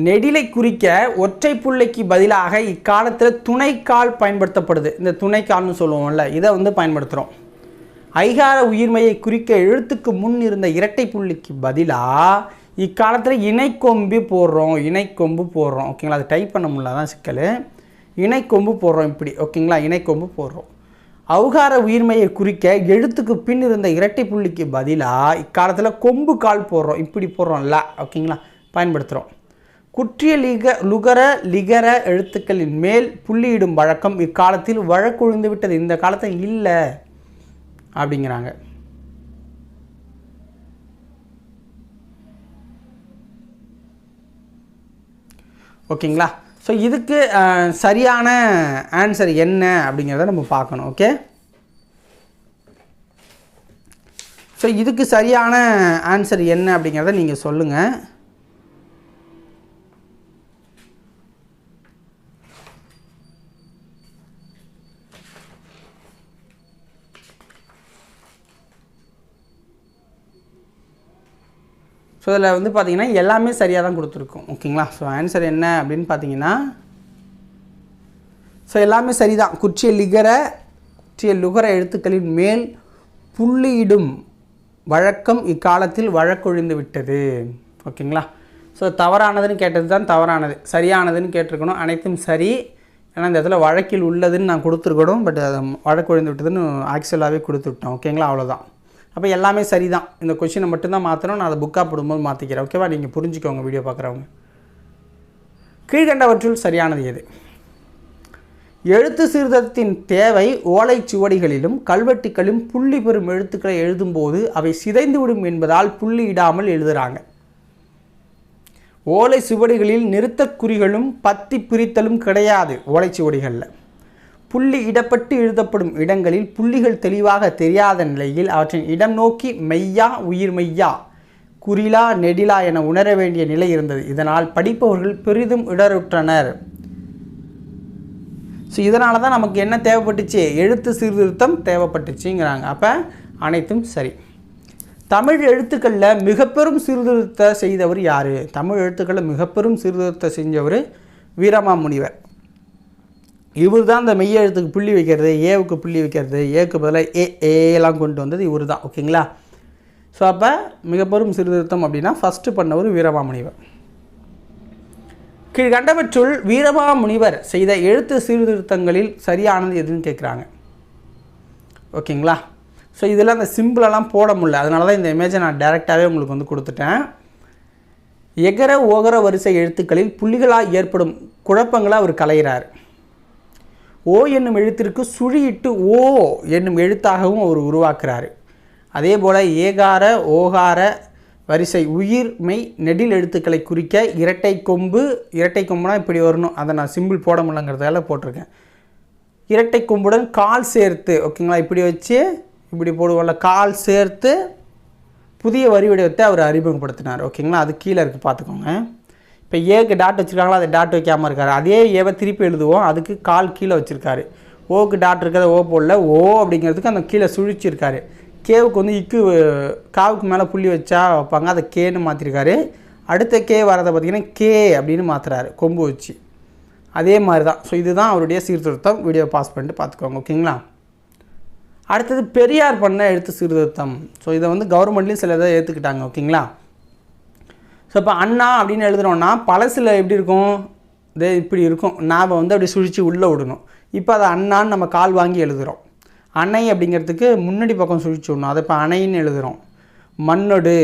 நெடிலை குறிக்க ஒற்றை புள்ளிக்கு பதிலாக இக்காலத்தில் துணைக்கால் பயன்படுத்தப்படுது. இந்த துணைக்கால்னு சொல்லுவோம்ல, இதை வந்து பயன்படுத்துகிறோம். ஐகார உயிர்மையை குறிக்க எழுத்துக்கு முன் இருந்த இரட்டை புள்ளிக்கு பதிலாக இக்காலத்தில் இணைக்கொம்பு போடுறோம். ஓகேங்களா? அது டைப் பண்ண முடியல, தான் சிக்கல். இணைக்கொம்பு போடுறோம் இப்படி. ஓகேங்களா? இணைக்கொம்பு போடுறோம். ஔகார உயிர்மையை குறிக்க எழுத்துக்கு பின் இருந்த இரட்டை புள்ளிக்கு பதிலாக இக்காலத்தில் கொம்பு கால் போடுறோம். இப்படி போடுறோம்ல. ஓகேங்களா? பயன்படுத்துகிறோம். குற்றிய லுகர லிகர எழுத்துக்களின் மேல் புள்ளியிடும் வழக்கம் இக்காலத்தில் வழக்கொழிந்து விட்டது. இந்த காலத்தில் இல்லை அப்படிங்கிறாங்க. ஓகேங்களா? ஸோ இதுக்கு சரியான ஆன்சர் என்ன அப்படிங்கிறத நம்ம பார்க்கணும். ஓகே, ஸோ இதுக்கு சரியான ஆன்சர் என்ன அப்படிங்கிறத நீங்கள் சொல்லுங்கள். ஸோ இதில் வந்து பார்த்திங்கன்னா எல்லாமே சரியாக தான் கொடுத்துருக்கோம். ஓகேங்களா? ஸோ ஆன்சர் என்ன அப்படின்னு பார்த்தீங்கன்னா, ஸோ எல்லாமே சரி தான். குற்றிய லுகர எழுத்துக்களின் மேல் புள்ளியிடும் வழக்கம் இக்காலத்தில் வழக்கொழிந்து விட்டது. ஓகேங்களா? ஸோ தவறானதுன்னு கேட்டது தான் தவறானது, சரியானதுன்னு கேட்டிருக்கணும். அனைத்தும் சரி. ஏன்னா இந்த இடத்துல வழக்கில் உள்ளதுன்னு நான் கொடுத்துருக்கணும். பட் அது வழக்கொழிந்து விட்டதுன்னு ஆக்சுவலாகவே கொடுத்துவிட்டோம். ஓகேங்களா? அவ்வளோதான். அப்போ எல்லாமே சரி தான். இந்த கொஷினை மட்டும்தான் மாற்றணும். நான் அதை புக்காக போடும்போது மாற்றிக்கிறேன். ஓகேவா? நீங்கள் புரிஞ்சுக்கோங்க வீடியோ பார்க்குறவங்க. கீழ்கண்டவற்றுள் சரியானது எது? எழுத்து சீர்திருத்தத்தின் தேவை ஓலைச்சுவடிகளிலும் கல்வெட்டுகளிலும் புள்ளி பெறும் எழுத்துக்களை எழுதும்போது அவை சிதைந்துவிடும் என்பதால் புள்ளி இடாமல் எழுதுகிறாங்க. ஓலை சுவடிகளில் நிறுத்தக்குறிகளும் பத்தி பிரித்தலும் கிடையாது. ஓலைச்சுவடிகளில் புள்ளி இடப்பட்டு எழுதப்படும் இடங்களில் புள்ளிகள் தெளிவாக தெரியாத நிலையில் அவற்றின் இடம் நோக்கி மெய்யா உயிர் மெய்யா குறிலா நெடிலா என உணர வேண்டிய நிலை இருந்தது. இதனால் படிப்பவர்கள் பெரிதும் இடருற்றனர். ஸோ இதனால தான் நமக்கு என்ன தேவைப்பட்டுச்சு? எழுத்து சீர்திருத்தம் தேவைப்பட்டுச்சுங்கிறாங்க. அப்போ அனைத்தும் சரி. தமிழ் எழுத்துக்களில் மிக பெரும் சீர்திருத்தம் செய்தவர் யார்? தமிழ் எழுத்துக்களில் மிக பெரும் சீர்திருத்தம் செஞ்சவர் வீரமாமுனிவர். இவர் தான் இந்த மெய்ய எழுத்துக்கு புள்ளி வைக்கிறது, ஏவுக்கு புள்ளி வைக்கிறது, ஏக்கு பதிலாக ஏலாம் கொண்டு வந்தது இவர் தான். ஓகேங்களா? ஸோ அப்போ மிக பெரும் சீர்திருத்தம் அப்படின்னா ஃபஸ்ட்டு பண்ணவர் வீரமாமுனிவர். கீழ்கண்டவற்றுள் வீரமாமுனிவர் செய்த எழுத்து சீர்திருத்தங்களில் சரியானது எதுன்னு கேட்குறாங்க. ஓகேங்களா? ஸோ இதெல்லாம் அந்த சிம்பிளெல்லாம் போட முடியல, அதனால தான் இந்த இமேஜை நான் டைரெக்டாகவே உங்களுக்கு வந்து கொடுத்துட்டேன். எகர ஓகர வரிசை எழுத்துக்களில் புள்ளிகளாக ஏற்படும் குழப்பங்களை அவர் களைகிறார். ஓ என்னும் எழுத்திற்கு சுழியிட்டு ஓ என்னும் எழுத்தாகவும் அவர் உருவாக்குறார். அதே போல் ஏகார ஓகார வரிசை உயிர்மை நெடில் எழுத்துக்களை குறிக்க இரட்டை கொம்புனா இப்படி வரணும். அதை நான் சிம்பிள் போட முடியலங்கிறதால போட்டிருக்கேன். இரட்டை கொம்புடன் கால் சேர்த்து, ஓகேங்களா, இப்படி வச்சு இப்படி போடுவோம்ல, கால் சேர்த்து புதிய வரி வடிவத்தை அவர் அறிமுகப்படுத்தினார். ஓகேங்களா? அது கீழே இருக்குது, பார்த்துக்கோங்க. இப்போ ஏக்கு டாட் வச்சுருக்காங்களா, அதை டாட் வைக்காமல் இருக்கார். அதே ஏவை திருப்பி எழுதுவோம், அதுக்கு கால் கீழே வச்சுருக்காரு. ஓக்கு டாட் இருக்கிறத ஓ போடல, ஓ அப்படிங்கிறதுக்கு அந்த கீழே சுழிச்சிருக்காரு. கேவுக்கு வந்து இக்கு காவுக்கு மேலே புள்ளி வச்சா வைப்பாங்க, அதை கேன்னு மாற்றிருக்காரு. அடுத்த கே வரதை பார்த்திங்கன்னா கே அப்படின்னு மாற்றுறாரு கொம்பு வச்சு. அதே மாதிரி தான். ஸோ இதுதான் அவருடைய சீர்திருத்தம். வீடியோ பாஸ் பண்ணிட்டு பார்த்துக்கோங்க. ஓகேங்களா? அடுத்தது பெரியார் பண்ண எழுத்து சீர்திருத்தம். ஸோ இதை வந்து கவர்மெண்ட்லேயும் சில இதை ஏற்றுக்கிட்டாங்க. ஓகேங்களா? ஸோ இப்போ அண்ணா அப்படின்னு எழுதுகிறோன்னா பழசில் எப்படி இருக்கும்? இது இப்படி இருக்கும். நாம் வந்து அப்படி சுழித்து உள்ளே விடணும். இப்போ அதை அண்ணான்னு நம்ம கால் வாங்கி எழுதுகிறோம். அணை அப்படிங்கிறதுக்கு முன்னாடி பக்கம் சுழிச்சு விடணும். அதை இப்போ அணைன்னு எழுதுகிறோம். மண்ணொடு,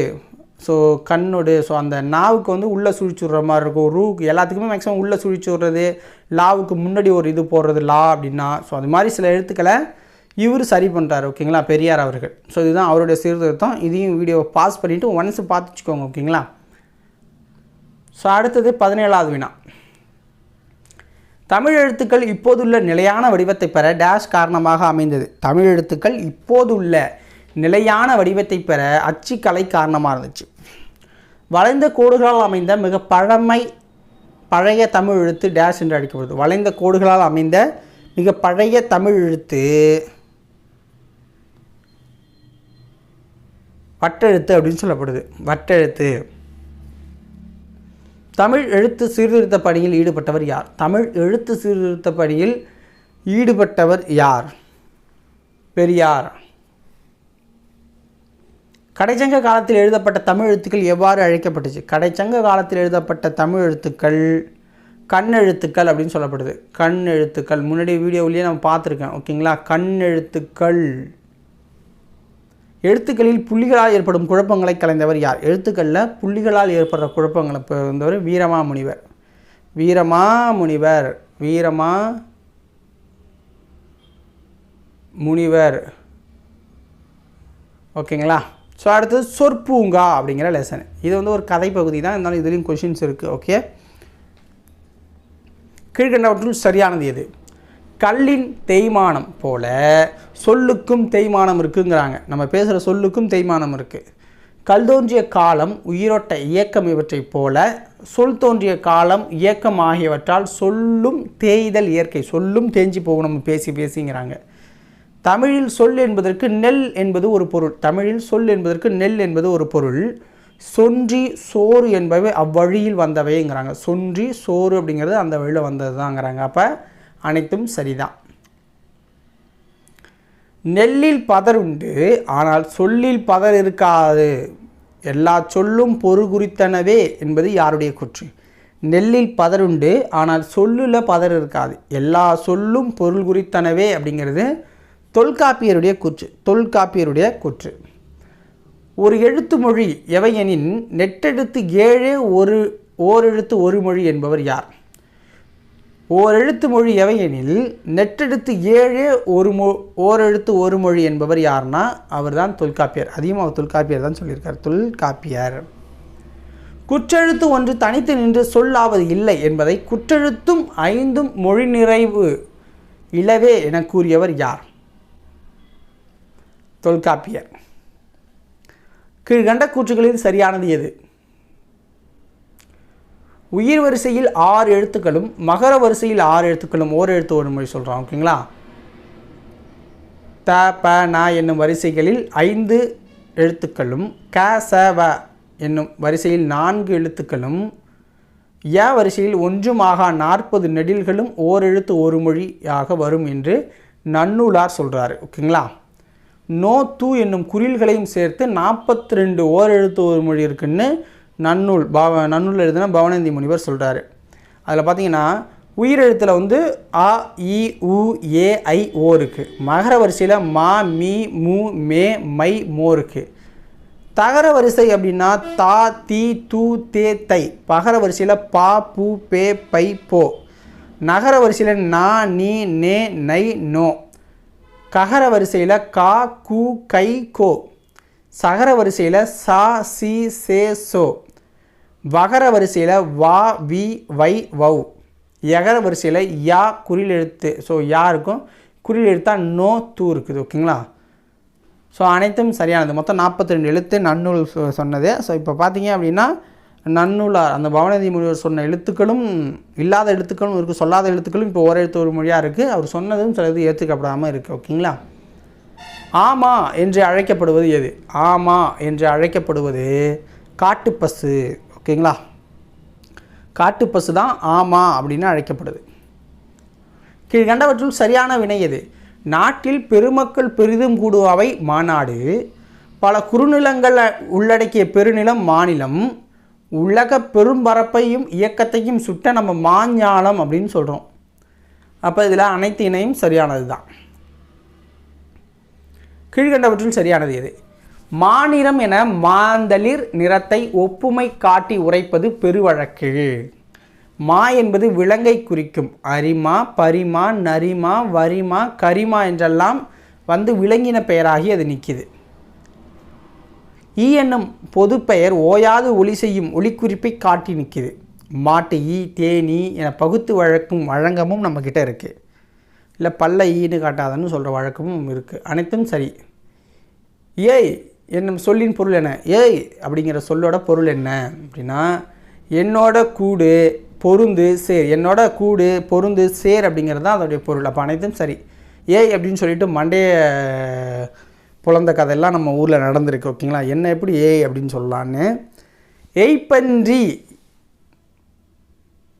ஸோ கண்ணொடு, ஸோ அந்த நாவுக்கு வந்து உள்ளே சுழிச்சு விட்ற மாதிரி இருக்கும். ரூக்கு எல்லாத்துக்குமே மேக்ஸிமம் உள்ளே சுழிச்சு விட்றது, லாவுக்கு முன்னாடி ஒரு இது போடுறது லா அப்படின்னா. ஸோ அது மாதிரி சில எழுத்துக்களை இவர் சரி பண்ணுறாரு. ஓகேங்களா, பெரியார் அவர்கள். ஸோ இதுதான் அவருடைய சீர்திருத்தம். இதையும் வீடியோவை பாஸ் பண்ணிவிட்டு ஒன்ஸ் பார்த்துச்சுக்கோங்க. ஓகேங்களா. ஸோ அடுத்தது 17வது வினா. தமிழ் எழுத்துக்கள் இப்போதுள்ள நிலையான வடிவத்தை பெற டேஷ் காரணமாக அமைந்தது. தமிழ் எழுத்துக்கள் இப்போதுள்ள நிலையான வடிவத்தை பெற அச்சுக்கலை காரணமாக இருந்துச்சு. வளைந்த கோடுகளால் அமைந்த மிக பழைய தமிழ் எழுத்து டேஷ் என்று அழைக்கப்படுது. வளைந்த கோடுகளால் அமைந்த மிக பழைய தமிழ் எழுத்து வட்டெழுத்து அப்படின்னு சொல்லப்படுது. வட்டெழுத்து. தமிழ் எழுத்து சீர்திருத்த பணியில் ஈடுபட்டவர் யார்? தமிழ் எழுத்து சீர்திருத்த பணியில் ஈடுபட்டவர் யார்? பெரியார். கடைச்சங்க காலத்தில் எழுதப்பட்ட தமிழ் எழுத்துக்கள் எவ்வாறு அழைக்கப்பட்டுச்சு? கடைச்சங்க காலத்தில் எழுதப்பட்ட தமிழ் எழுத்துக்கள் கண் எழுத்துக்கள் அப்படின்னு சொல்லப்படுது. கண் எழுத்துக்கள் முன்னாடி வீடியோவிலேயே நம்ம பார்த்துருக்கேன். ஓகேங்களா. கண் எழுத்துக்கள். எழுத்துக்களில் புள்ளிகளால் ஏற்படும் குழப்பங்களை கலைந்தவர் யார்? எழுத்துக்களில் புள்ளிகளால் ஏற்படுற குழப்பங்களை வந்தவர் வீரமாமுனிவர். வீரமாமுனிவர். ஓகேங்களா. ஸோ அடுத்தது சொற்பூங்கா அப்படிங்கிற லெசன். இது வந்து ஒரு கதை பகுதி தான், இருந்தாலும் இதுலேயும் கொஷின்ஸ் இருக்குது. ஓகே. கீழ்கண்டவற்றுள் சரியானது எது? கல்லின் தேய்மானம் போல சொல்லுக்கும் தேய்மானம் இருக்குங்கிறாங்க. நம்ம பேசுகிற சொல்லுக்கும் தேய்மானம் இருக்குது. கல் தோன்றிய காலம், உயிரோட்ட இயக்கம் இவற்றை போல சொல் தோன்றிய காலம், இயக்கம் ஆகியவற்றால் சொல்லும் தேய்தல் இயற்கை. சொல்லும் தேஞ்சி போகும் நம்ம பேசிங்கிறாங்க. தமிழில் சொல் என்பதற்கு நெல் என்பது ஒரு பொருள். தமிழில் சொல் என்பதற்கு நெல் என்பது ஒரு பொருள். சொன்றி சோறு என்பவை அவ்வழியில் வந்தவைங்கிறாங்க. சொன்றி சோறு அப்படிங்கிறது அந்த வழியில் வந்தது தாங்கிறாங்க. அப்போ அனைத்தும் சரிதான். நெல்லில் பதர் உண்டு, ஆனால் சொல்லில் பதர் இருக்காது. எல்லா சொல்லும் பொருள் குறித்தனவே என்பது யாருடைய கூற்று? நெல்லில் பதர் உண்டு, ஆனால் சொல்லில் பதர் இருக்காது. எல்லா சொல்லும் பொருள் குறித்தனவே அப்படிங்கிறது தொல்காப்பியருடைய கூற்று. ஒரு எழுத்து மொழி எவையெனின் நெட்டெழுத்து 7 ஓரெழுத்து ஒரு மொழி என்பவர் யார்? ஓரெழுத்து மொழி எவையெனில் நெட்டெழுத்து 7 ஓரெழுத்து ஒரு மொழி என்பவர் யார்னா அவர் தான் தொல்காப்பியர். அதிகமாக அவர் தொல்காப்பியர் தான் சொல்லியிருக்கார். தொல்காப்பியர். குற்றெழுத்து ஒன்று தனித்து நின்று சொல்லாவது இல்லை என்பதை குற்றெழுத்தும் 5 மொழி நிறைவு இலவே என கூறியவர் யார்? தொல்காப்பியர். கீழ்கண்ட கூற்றுகளில் சரியானது எது? உயிர் வரிசையில் 6 எழுத்துக்களும் மகர வரிசையில் 6 எழுத்துக்களும் ஓரெழுத்து ஒரு மொழி சொல்கிறோம். ஓகேங்களா. த ப ந என்னும் வரிசைகளில் 5 எழுத்துக்களும், க ச வ என்னும் வரிசையில் 4 எழுத்துக்களும், ய வரிசையில் ஒன்றுமாக 40 நெடில்களும் ஓரெழுத்து ஒரு மொழியாக வரும் என்று நன்னூலார் சொல்கிறாரு. ஓகேங்களா. நோ தூ என்னும் குறில்களையும் சேர்த்து 42 ஓரெழுத்து ஒரு மொழி இருக்குன்னு நன்னூல் எழுதுனா பவனந்தி முனிவர் சொல்கிறாரு. அதில் பார்த்தீங்கன்னா உயிரெழுத்தில் வந்து அ இ உ ஏ ஐ ஓ இருக்குது. மகர வரிசையில் மா மீ மூ மே மை மோ இருக்குது. தகர வரிசை அப்படின்னா தா தி து தே தை. பகர வரிசையில் பா பூ பே பை போ. நகர வரிசையில் நா நீ நே நை நோ. ககர வரிசையில் கா கு கை கோ. சகர வரிசையில் சா சி சே சோ. வகர வரிசையில் வா வி வை வௌ. யகர வரிசையில் யா குறில் எழுத்து. ஸோ யா இருக்கும், குறில் எழுத்தா நோ தூ இருக்குது. ஓகேங்களா. ஸோ அனைத்தும் சரியானது. மொத்தம் 42 எழுத்து நன்னூல் சொன்னது. ஸோ இப்போ பார்த்தீங்க அப்படின்னா நன்னூலார் அந்த பவனந்தி முனிவர் சொன்ன எழுத்துக்களும் இல்லாத எழுத்துக்களும் இருக்குது, சொல்லாத எழுத்துக்களும் இப்போ ஓரெழுத்து ஒரு மொழியாக இருக்குது. அவர் சொன்னதும் சிலது ஏற்றுக்கப்படாமல் இருக்குது. ஓகேங்களா. ஆமா என்று அழைக்கப்படுவது எது? ஆமா என்று அழைக்கப்படுவது காட்டுப்பசு. ஓகேங்களா. காட்டுப்பசு தான் ஆமா அப்படின்னு அழைக்கப்படுது. கீழ்கண்டவற்றுள் சரியான வினை எது? நாட்டில் பெருமக்கள் பெரிதும் கூடுவாவை மாநாடு. பல குறுநிலங்கள் உள்ளடக்கிய பெருநிலம் மாநிலம். உலக பெரும்பரப்பையும் இயக்கத்தையும் சுட்ட நம்ம மாஞாலம் அப்படின்னு சொல்கிறோம். அப்போ இதில் அனைத்து இணையும் சரியானது தான். கீழ்கண்டவற்றில் சரியானது எது? மாநிறம் என மாந்தளிர் நிறத்தை ஒப்புமை காட்டி உரைப்பது பெருவழக்கு. மா என்பது விலங்கை குறிக்கும். அரிமா, பரிமா, நரிமா, வரிமா, கரிமா என்றெல்லாம் வந்து விலங்கின பெயராகி அது நிற்கிது. ஈ என்னும் பொது பெயர் ஓயாது ஒலி செய்யும் ஒலிக்குறிப்பை காட்டி நிற்கிது. மாட்டு ஈ, தேனீ என பகுத்து வழக்கும் வழக்கமும் நம்மக்கிட்ட இருக்குது. இல்லை பல்ல ஈன்னு காட்டாதன்னு சொல்கிற வழக்கமும் இருக்குது. அனைத்தும் சரி. ஏய் என்னும் சொல்லின் பொருள் என்ன? ஏய் அப்படிங்கிற சொல்லோட பொருள் என்ன அப்படின்னா, என்னோட கூடு பொருந்து சேர். என்னோட கூடு பொருந்து சேர் அப்படிங்கிறது தான் அதோடைய பொருள். அப்போ அனைத்தும் சரி. ஏய் அப்படின்னு சொல்லிட்டு மண்டைய புலந்த கதையெல்லாம் நம்ம ஊரில் நடந்திருக்கு. ஓகேங்களா? என்ன எப்படி ஏய் அப்படின்னு சொல்லலான்னு. எய்ப்பன்றி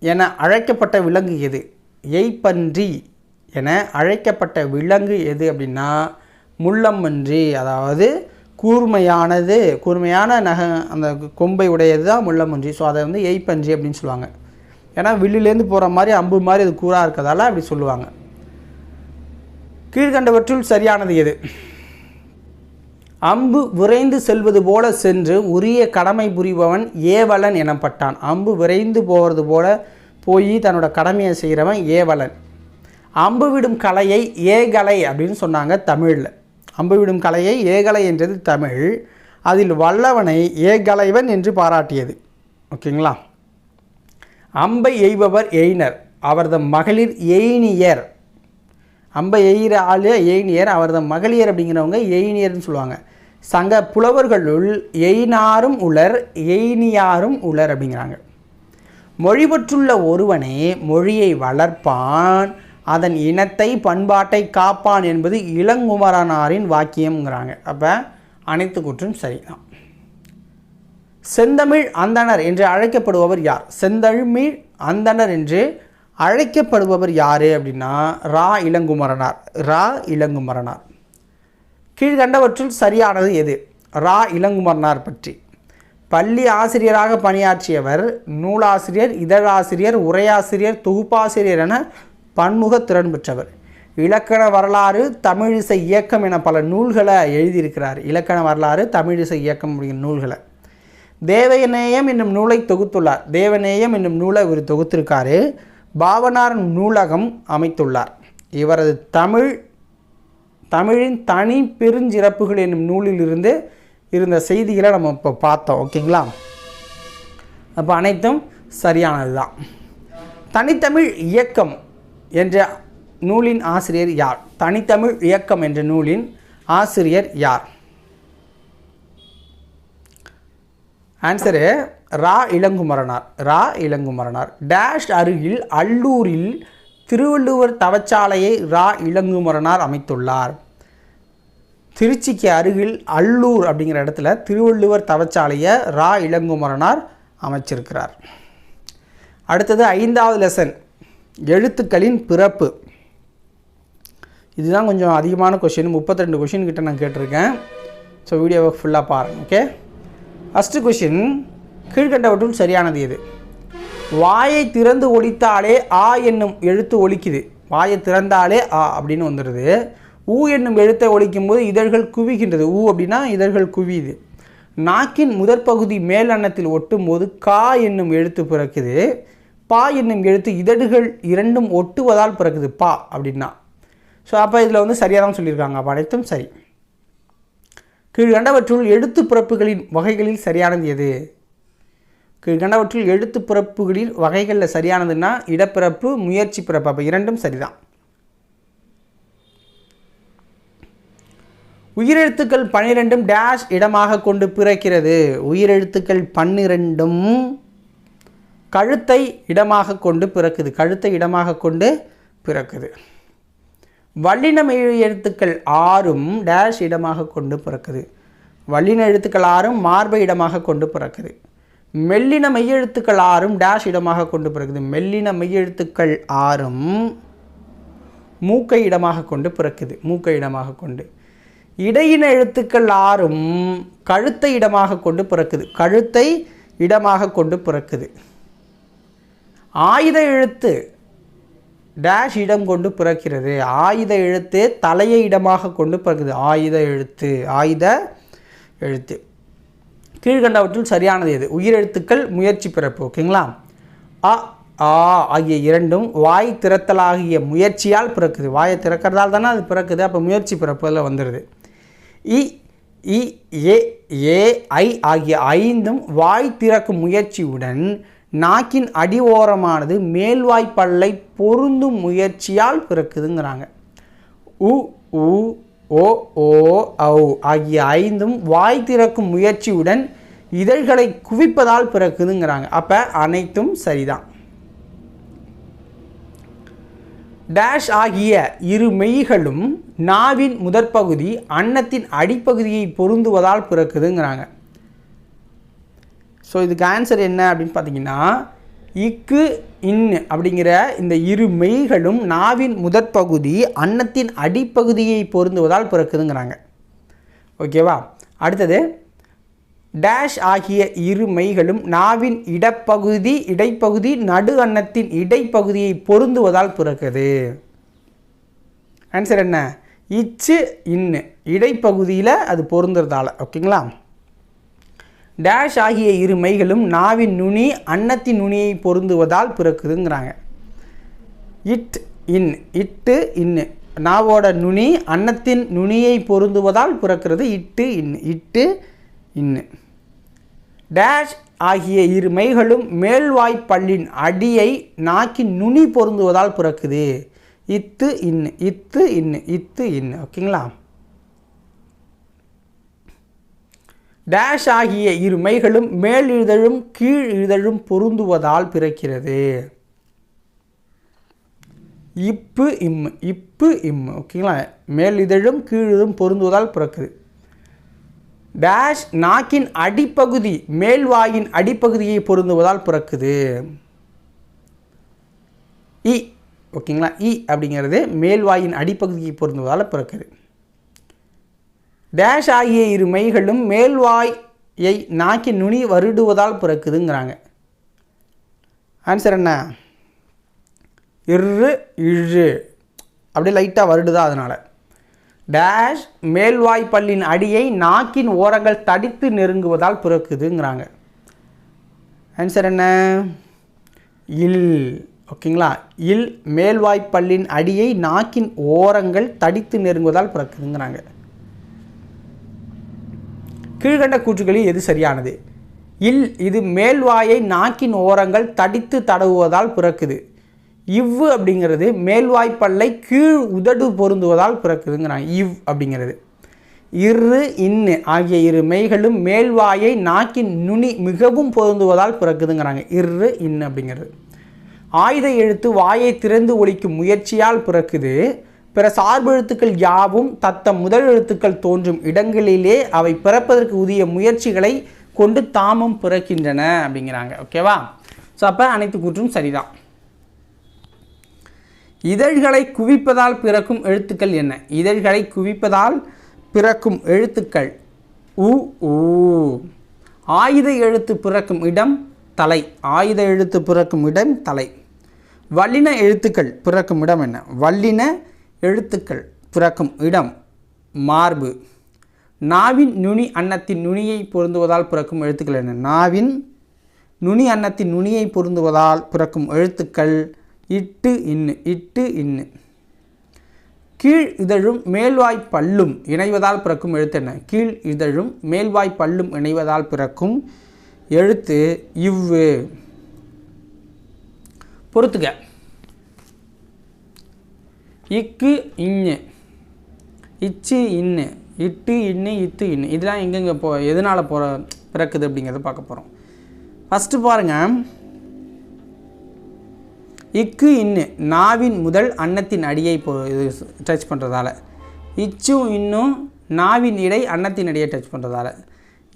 என அழைக்கப்பட்ட விலங்கு எது? எய்ப்பன்றி என அழைக்கப்பட்ட விலங்கு எது அப்படின்னா முள்ளம்பன்றி. அதாவது கூர்மையான அந்த கொம்பை உடையது தான் முள்ளம்பன்றி. ஸோ அதை வந்து எய்ப்பன்றி அப்படின்னு சொல்லுவாங்க. ஏன்னா வில்லுலேருந்து போகிற மாதிரி அம்பு மாதிரி அது கூராக இருக்கிறதால அப்படி சொல்லுவாங்க. கீழ்கண்டவற்றுள் சரியானது எது? அம்பு விரைந்து செல்வது போல சென்று உரிய கடமை புரிபவன் ஏவலன் எனப்பட்டான். அம்பு விரைந்து போகிறது போல போய் தன்னோட கடமையை செய்கிறவன் ஏவலன். அம்பு விடும் கலையை ஏகலை அப்படின்னு சொன்னாங்க தமிழில். அம்பு விடும் கலையை ஏகலை என்றது தமிழ். அதில் வல்லவனை ஏகலைவன் என்று பாராட்டியது. ஓகேங்களா? அம்பை எய்பவர் எய்னர், அவரது மகளிர் எய்னியர். அம்பை எய்கிற ஆள் எய்னியர், அவரது மகளிர் அப்படிங்கிறவங்க எய்னியர்னு சொல்லுவாங்க. சங்க புலவர்களுள் எய்னாரும் உலர் எய்னியாரும் உலர் அப்படிங்கிறாங்க. மொழிபற்றுள்ள ஒருவனே மொழியை வளர்ப்பான், அதன் இனத்தை பண்பாட்டை காப்பான் என்பது இளங்குமரனாரின் வாக்கியம்ங்கிறாங்க. அப்போ அனைத்து கூற்றும் சரிதான். செந்தமிழ் அந்தணர் என்று அழைக்கப்படுபவர் யார்? செந்தமிழ் அந்தணர் என்று அழைக்கப்படுபவர் யார் அப்படின்னா ரா இளங்குமரனார். ரா இளங்குமரனார். கீழ்கண்டவற்றுள் சரியானது எது? ரா இளங்குமரனார் பற்றி. பள்ளி ஆசிரியராக பணியாற்றியவர். நூலாசிரியர், இதழாசிரியர், உரையாசிரியர், தொகுப்பாசிரியர் என பன்முக திறன் பெற்றவர். இலக்கண வரலாறு, தமிழிசை இயக்கம் என பல நூல்களை எழுதியிருக்கிறார். இலக்கண வரலாறு, தமிழிசை இயக்கம் அப்படிங்கிற நூல்களை. தேவநேயம் என்னும் நூலை தொகுத்துள்ளார். தேவநேயம் என்னும் நூலை இவர் தொகுத்திருக்காரு. பாவனார் நூலகம் அமைத்துள்ளார். இவரது தமிழின் தனி பெருஞ்சிறப்புகள் என்னும் நூலிலிருந்து இருந்த செய்திகளை நம்ம இப்போ பார்த்தோம். ஓகேங்களா? அப்போ அனைத்தும் சரியானது தான். தனித்தமிழ் இயக்கம் என்ற நூலின் ஆசிரியர் யார்? தனித்தமிழ் இயக்கம் என்ற நூலின் ஆசிரியர் யார்? ஆன்சரு ரா இளங்குமரனார். ரா இளங்குமரனார். டேஷ் அருகில் அல்லூரில் திருவள்ளுவர் தவச்சாலையை ரா இளங்குமரனார் அமைத்துள்ளார். திருச்சிக்கு அருகில் அல்லூர் அப்படிங்கிற இடத்துல திருவள்ளுவர் தவச்சாலையை ரா இளங்குமரனார் அமைச்சிருக்கிறார். அடுத்தது 5வது லெசன், எழுத்துக்களின் பிறப்பு. இதுதான் கொஞ்சம் அதிகமான கொஷின். 32 கொஷின் கிட்ட நான் கேட்டிருக்கேன். ஸோ வீடியோவை ஃபுல்லாக பாருங்கள். ஓகே? ஃபஸ்ட்டு கொஷின், கீழ்கண்டவற்றுள் சரியானது எது? வாயை திறந்து ஒலித்தாலே ஆ என்னும் எழுத்து ஒலிக்குது. வாயை திறந்தாலே ஆ அப்படின்னு வந்துடுது. ஊ என்னும் எழுத்தை ஒலிக்கும் போது இதழ்கள் குவிகின்றது. ஊ அப்படின்னா இதழ்கள் குவியுது. நாக்கின் முதற்பகுதி மேல் அன்னத்தில் ஒட்டும் போது கா என்னும் எழுத்து பிறக்குது. பா என்னும் எழுத்து இதழ்கள் இரண்டும் ஒட்டுவதால் பிறக்குது. பா அப்படின்னா. ஸோ அப்போ இதில் வந்து சரியாக தான் சொல்லியிருக்காங்க. அப்போ அனைத்தும் சரி. கீழ்கண்டவற்றுள் எழுத்து பிறப்புகளின் வகைகளில் சரியானது எது? கீழ்கண்டவற்றுள் எழுத்து பிறப்புகளில் வகைகளில் சரியானதுன்னா இடப்பிறப்பு, முயற்சி பிறப்பு. அப்போ இரண்டும் சரிதான். உயிரெழுத்துக்கள் 12 டேஷ் இடமாக கொண்டு பிறக்கிறது. உயிரெழுத்துக்கள் 12 கழுத்தை இடமாக கொண்டு பிறக்குது. கழுத்தை இடமாக கொண்டு பிறக்குது. வல்லின மெய் எழுத்துக்கள் 6 டேஷ் இடமாக கொண்டு பிறக்குது. வல்லின எழுத்துக்கள் 6 மார்பை இடமாக கொண்டு பிறக்குது. மெல்லின மெய்யெழுத்துக்கள் 6 டேஷ் இடமாக கொண்டு பிறக்குது. மெல்லின மெய்யெழுத்துக்கள் 6 மூக்கை இடமாக கொண்டு பிறக்குது. மூக்கை இடமாக கொண்டு. இடையின எழுத்துக்கள் 6 கழுத்தை இடமாக கொண்டு பிறக்குது. கழுத்தை இடமாக கொண்டு பிறக்குது. ஆயுத எழுத்து டேஷ் இடம் கொண்டு பிறக்கிறது. ஆயுத எழுத்து தலையை இடமாக கொண்டு பிறக்குது. ஆயுத எழுத்து கீழ்கண்டவற்றில் சரியானது எது? உயிரெழுத்துக்கள் முயற்சி பிறப்பு. ஓகேங்களா? அ ஆ ஆகிய இரண்டும் வாய் திறத்தலாகிய முயற்சியால் பிறக்குது. வாயை திறக்கிறதால் தானே அது பிறக்குது. அப்போ முயற்சி பிறப்பில் வந்துடுது. இ இ ஏ ஏ ஐ ஆகிய ஐந்தும் வாய் திறக்கும் முயற்சியுடன் நாக்கின் அடி ஓரமானது மேல்வாய்ப்பல்லை பொருந்தும் முயற்சியால் பிறக்குதுங்கிறாங்க. உ உ ஓ ஓ ஔ ஆகிய ஐந்தும் வாய் திறக்கும் முயற்சியுடன் இதழ்களை குவிப்பதால் பிறக்குதுங்கிறாங்க. அப்போ அனைத்தும் சரிதான். டேஷ் ஆகிய இரு மெய்களும் நாவின் முதற்பகுதி அன்னத்தின் அடிப்பகுதியை பொருந்துவதால் பிறக்குதுங்கிறாங்க. ஸோ இதுக்கு ஆன்சர் என்ன அப்படின்னு பார்த்தீங்கன்னா, இக்கு இன் அப்படிங்கிற இந்த இரு மெய்களும் நாவின் முதற்பகுதி அன்னத்தின் அடிப்பகுதியை பொருந்துவதால் பிறக்குதுங்கிறாங்க. ஓகேவா? அடுத்தது, டேஷ் ஆகிய இரு மெய்களும் நாவின் இடைப்பகுதி நடு அன்னத்தின் இடைப்பகுதியை பொருந்துவதால் பிறக்குது. ஆன்சர் என்ன? இச்சு இன்னு இடைப்பகுதியில் அது பொருந்துறதால. ஓகேங்களா? டேஷ் ஆகிய இரு மெய்களும் நாவின் நுனி அன்னத்தின் நுனியை பொருந்துவதால் பிறக்குதுங்கிறாங்க. இட்டு இன்னு நாவோட நுனி அன்னத்தின் நுனியை பொருந்துவதால் பிறக்கிறது. இட்டு இன்னு. டேஷ் ஆகிய இரு மெய்களும் மேல்வாய்ப்பல்லின் அடியை நாக்கின் நுனி பொருந்துவதால் பிறக்குது. இத்து இன்னு. ஓகேங்களா? டேஷ் ஆகிய இரு மெய்களும் மேல் இதழும் கீழ் இதழும் பொருந்துவதால் பிறக்கிறது. இப்பு இம்மு. ஓகேங்களா? மேல் இதழும் கீழ் இதழும் பொருந்துவதால் பிறக்குது. டேஷ் நாக்கின் அடிப்பகுதி மேல்வாயின் அடிப்பகுதியை பொருந்துவதால் பிறக்குது. ஓகேங்களா? அப்படிங்கிறது மேல்வாயின் அடிப்பகுதியை பொருந்துவதால் பிறக்குது. டேஷ் ஆகிய இரு மெய்களும் மேல்வாயை நாக்கின் நுனி வருடுவதால் பிறக்குதுங்கிறாங்க. ஆன்சர் என்ன? இழு அப்படியே லைட்டாக வருடுதா அதனால். டேஷ் மேல்வாய்ப்பல்லின் அடியை நாக்கின் ஓரங்கள் தடித்து நெருங்குவதால் பிறக்குதுங்கிறாங்க. ஆன்சர் என்ன? இல். ஓகேங்களா? இல் மேல்வாய்ப்பல்லின் அடியை நாக்கின் ஓரங்கள் தடித்து நெருங்குவதால் பிறக்குதுங்கிறாங்க. கீழ்கண்ட கூற்றுகளில் எது சரியானது? இது மேல்வாயை நாக்கின் ஓரங்கள் தடித்து தடவுவதால் பிறக்குது. இவ்வு அப்படிங்கிறது மேல்வாய்ப்பல்லை கீழ் உதடு பொருந்துவதால் பிறக்குதுங்கிறாங்க. அப்படிங்கிறது. இன்னு ஆகிய இரு மெய்களும் மேல்வாயை நாக்கின் நுனி மிகவும் பொருந்துவதால் பிறக்குதுங்கிறாங்க. இன்னு அப்படிங்கிறது. ஆயுத எழுத்து வாயை திறந்து ஒலிக்கும் முயற்சியால் பிறக்குது. பிற சார்பெழுத்துக்கள் யாவும் தத்தம் முதல் எழுத்துக்கள் தோன்றும் இடங்களிலே அவை பிறப்பதற்கு உரிய முயற்சிகளை கொண்டு தாமும் பிறக்கின்றன அப்படிங்கிறாங்க. ஓகேவா? ஸோ அப்போ அனைத்து கூற்றும் சரிதான். இதழ்களை குவிப்பதால் பிறக்கும் எழுத்துக்கள் என்ன? இதழ்களை குவிப்பதால் பிறக்கும் எழுத்துக்கள் ஆயுத எழுத்து பிறக்கும் இடம் தலை. ஆயுத எழுத்து பிறக்கும் இடம் தலை. வல்லின எழுத்துக்கள் பிறக்கும் இடம் என்ன? வல்லின எழுத்துக்கள் பிறக்கும் இடம் மார்பு. நாவின் நுனி அன்னத்தின் நுனியை பொருந்துவதால் பிறக்கும் எழுத்துக்கள் என்ன? நாவின் நுனி அன்னத்தின் நுனியை பொருந்துவதால் பிறக்கும் எழுத்துக்கள் இட்டு இன்னு. கீழ் இதழும் மேல்வாய் பல்லும் இணைவதால் பிறக்கும் எழுத்து என்ன? கீழ் இதழும் மேல்வாய் பல்லும் இணைவதால் பிறக்கும் எழுத்து இவ்வு. பொறுத்துக. இக்கு இன்னு, இச்சு இன்னு, இட்டு இன்னு, இதெல்லாம் எங்கெங்கே எதனால் பிறக்குது அப்படிங்கிறத பார்க்க போகிறோம். ஃபஸ்ட்டு பாருங்கள். இக்கு இன்னு நாவின் முதல் அன்னத்தின் அடியை டச் பண்ணுறதால. இச்சும் இன்னும் நாவின் இடை அன்னத்தின் அடியை டச் பண்ணுறதால.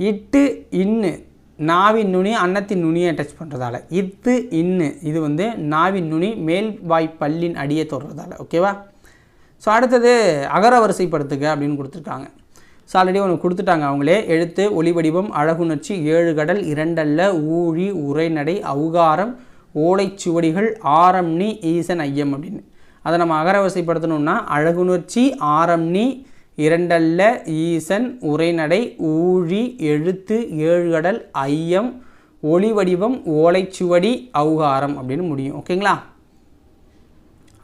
இட்டு இன்னு நாவின் நுனி அன்னத்தின் நுனியை டச் பண்ணுறதால. இன்னு இது நாவின் நுனி மேல்வாய் பல்லின் அடியை தொடுறதால. ஓகேவா? ஸோ அடுத்தது அகர வரிசைப்படுத்துக அப்படின்னு கொடுத்துருக்காங்க. ஸோ ஆல்ரெடி ஒன்று கொடுத்துட்டாங்க அவங்களே. எழுத்து, ஒளி வடிவம், அழகுணர்ச்சி, 7 கடல், 2 அல்ல, ஊழி, உரைநடை, ஔகாரம், ஓலைச்சுவடிகள், ஆரம்னி, ஈசன், ஐயம் அப்படின்னு. அதை நம்ம அகரவரிசைப்படுத்தணும்னா அழகுணர்ச்சி, ஆரம்னி, 2 அல்ல, ஈசன், உரைநடை, ஊழி, எழுத்து, 7 கடல், ஐயம், ஒளி வடிவம், ஓலைச்சுவடி, ஔகாரம் அப்படின்னு முடியும். ஓகேங்களா?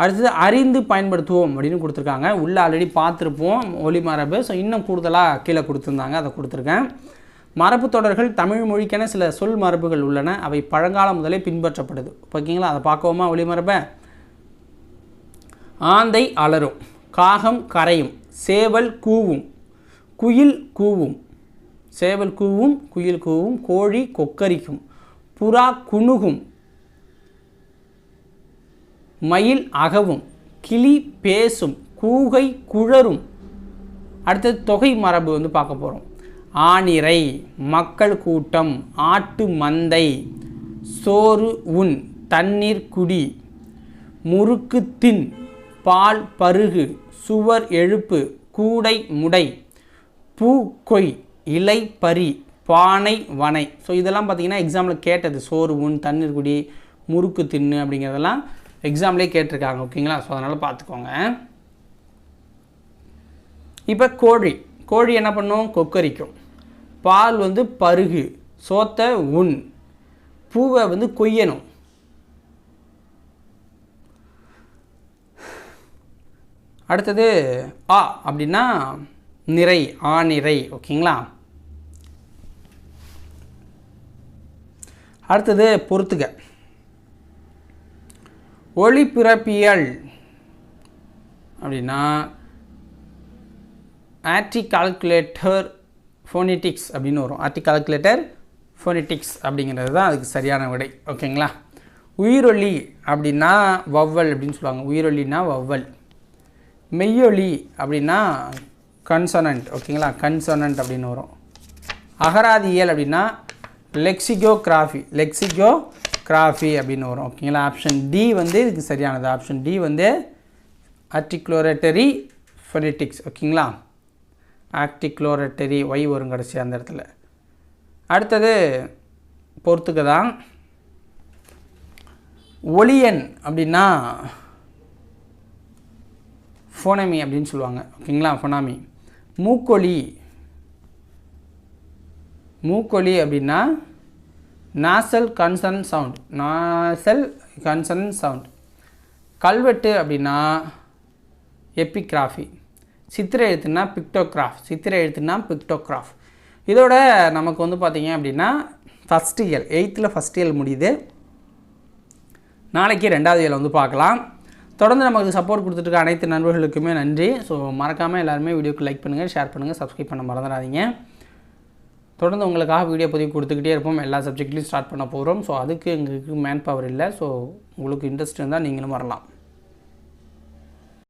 அடுத்தது அறிந்து பயன்படுத்துவோம் அப்படின்னு கொடுத்துருக்காங்க. உள்ளே ஆல்ரெடி பார்த்துருப்போம் ஒலி மரபு. ஸோ இன்னும் கூடுதலாக கீழே கொடுத்துருந்தாங்க, அதை கொடுத்துருக்கேன். மரபு தொடர்கள் தமிழ் மொழிக்கென சில சொல் மரபுகள் உள்ளன. அவை பழங்காலம் முதலே பின்பற்றப்படுது. ஓகேங்களா? அதை பார்க்கவோமா? ஒலி மரபை. ஆந்தை அலரும், காகம் கரையும், சேவல் கூவும், குயில் கூவும், சேவல் கூவும், குயில் கூவும், கோழி கொக்கரிக்கும், புறா குணுகும், மயில் அகவும், கிளி பேசும், கூகை குழரும். அடுத்தது தொகை மரபு வந்து பார்க்க போகிறோம். ஆனிரை, மக்கள் கூட்டம், ஆட்டு மந்தை, சோறு உண், தண்ணீர் குடி, முறுக்கு தின், பால் பருகு, சுவர் எழுப்பு, கூடை முடை, பூ கொய், இலை பறி, பானை வனை. ஸோ இதெல்லாம் பார்த்திங்கன்னா எக்ஸாம்பிள் கேட்டது. சோறு உண், தண்ணீர் குடி, முறுக்கு தின்னு அப்படிங்கிறதெல்லாம் எக்ஸாம்லேயே கேட்டிருக்காங்க. ஓகேங்களா? ஸோ அதனால் பார்த்துக்கோங்க. இப்போ கோழி, கோழி என்ன பண்ணும்? கொக்கரிக்கும். பால் வந்து பருகு, சோத்தை உண், பூவை வந்து கொய்யணும். அடுத்தது ஆ அப்படின்னா நிறை, ஆநிறை. ஓகேங்களா? அடுத்தது பொறுத்துக. ஒளிபிறப்பியல் அப்படின்னா ஆர்டிகால்குலேட்டர் ஃபோனிட்டிக்ஸ் அப்படின்னு வரும். ஆர்டிகால்குலேட்டர் ஃபோனிட்டிக்ஸ் அப்படிங்கிறது தான் அதுக்கு சரியான விடை. ஓகேங்களா? உயிரொலி அப்படின்னா வவ்வல் அப்படின்னு சொல்லுவாங்க. உயிரொலின்னா வவ்வல். மெய்யொலி அப்படின்னா கன்சனன்ட். ஓகேங்களா? கன்சனன்ட் அப்படின்னு வரும். அகராதியல் அப்படின்னா லெக்சிகோகிராஃபி, லெக்சிகோகிராஃபி அப்படின்னு வரும். ஓகேங்களா? ஆப்ஷன் டி வந்து இதுக்கு சரியானது. ஆப்ஷன் டி வந்து ஆர்டிகுலேட்டரி ஃபோனிட்டிக்ஸ். ஓகேங்களா? ஆர்டிகுலேட்டரி ஒய் வரும் கடைசி அந்த இடத்துல. அடுத்தது பொறுத்துக்க தான். ஒளியன் அப்படின்னா ஃபோனமி அப்படின்னு சொல்லுவாங்க. ஓகேங்களா? ஃபோனாமி. மூக்கொலி, மூக்கொலி அப்படின்னா nozzle consonant sound, nozzle consonant sound. கல்வெட்டு அப்படின்னா எபிகிராஃபி. சித்திரை எழுத்துனா பிக்டோகிராஃப், சித்திரை எழுத்துனா பிக்டோகிராஃப். இதோட நமக்கு வந்து பார்த்திங்க அப்படின்னா ஃபஸ்ட் இயல், 8th ஃபஸ்ட் இயல் முடியுது. நாளைக்கு 2வது இயல் வந்து பார்க்கலாம். தொடர்ந்து நமக்கு சப்போர்ட் கொடுத்துட்டு அனைத்து நண்பர்களுக்குமே நன்றி. ஸோ மறக்காமல் எல்லாருமே வீடியோக்கு லைக் பண்ணுங்கள், ஷேர் பண்ணுங்கள், சப்ஸ்கிரைப் பண்ண மறந்துடாதீங்க. தொடர்ந்து உங்களுக்காக வீடியோ பதிவு கொடுத்துக்கிட்டே இருப்போம். எல்லா சப்ஜெக்ட்லையும் ஸ்டார்ட் பண்ண போகிறோம். ஸோ அதுக்கு எங்களுக்கு மேன் பவர் இல்லை. ஸோ உங்களுக்கு இன்ட்ரெஸ்ட் இருந்தால் நீங்களும் வரலாம்.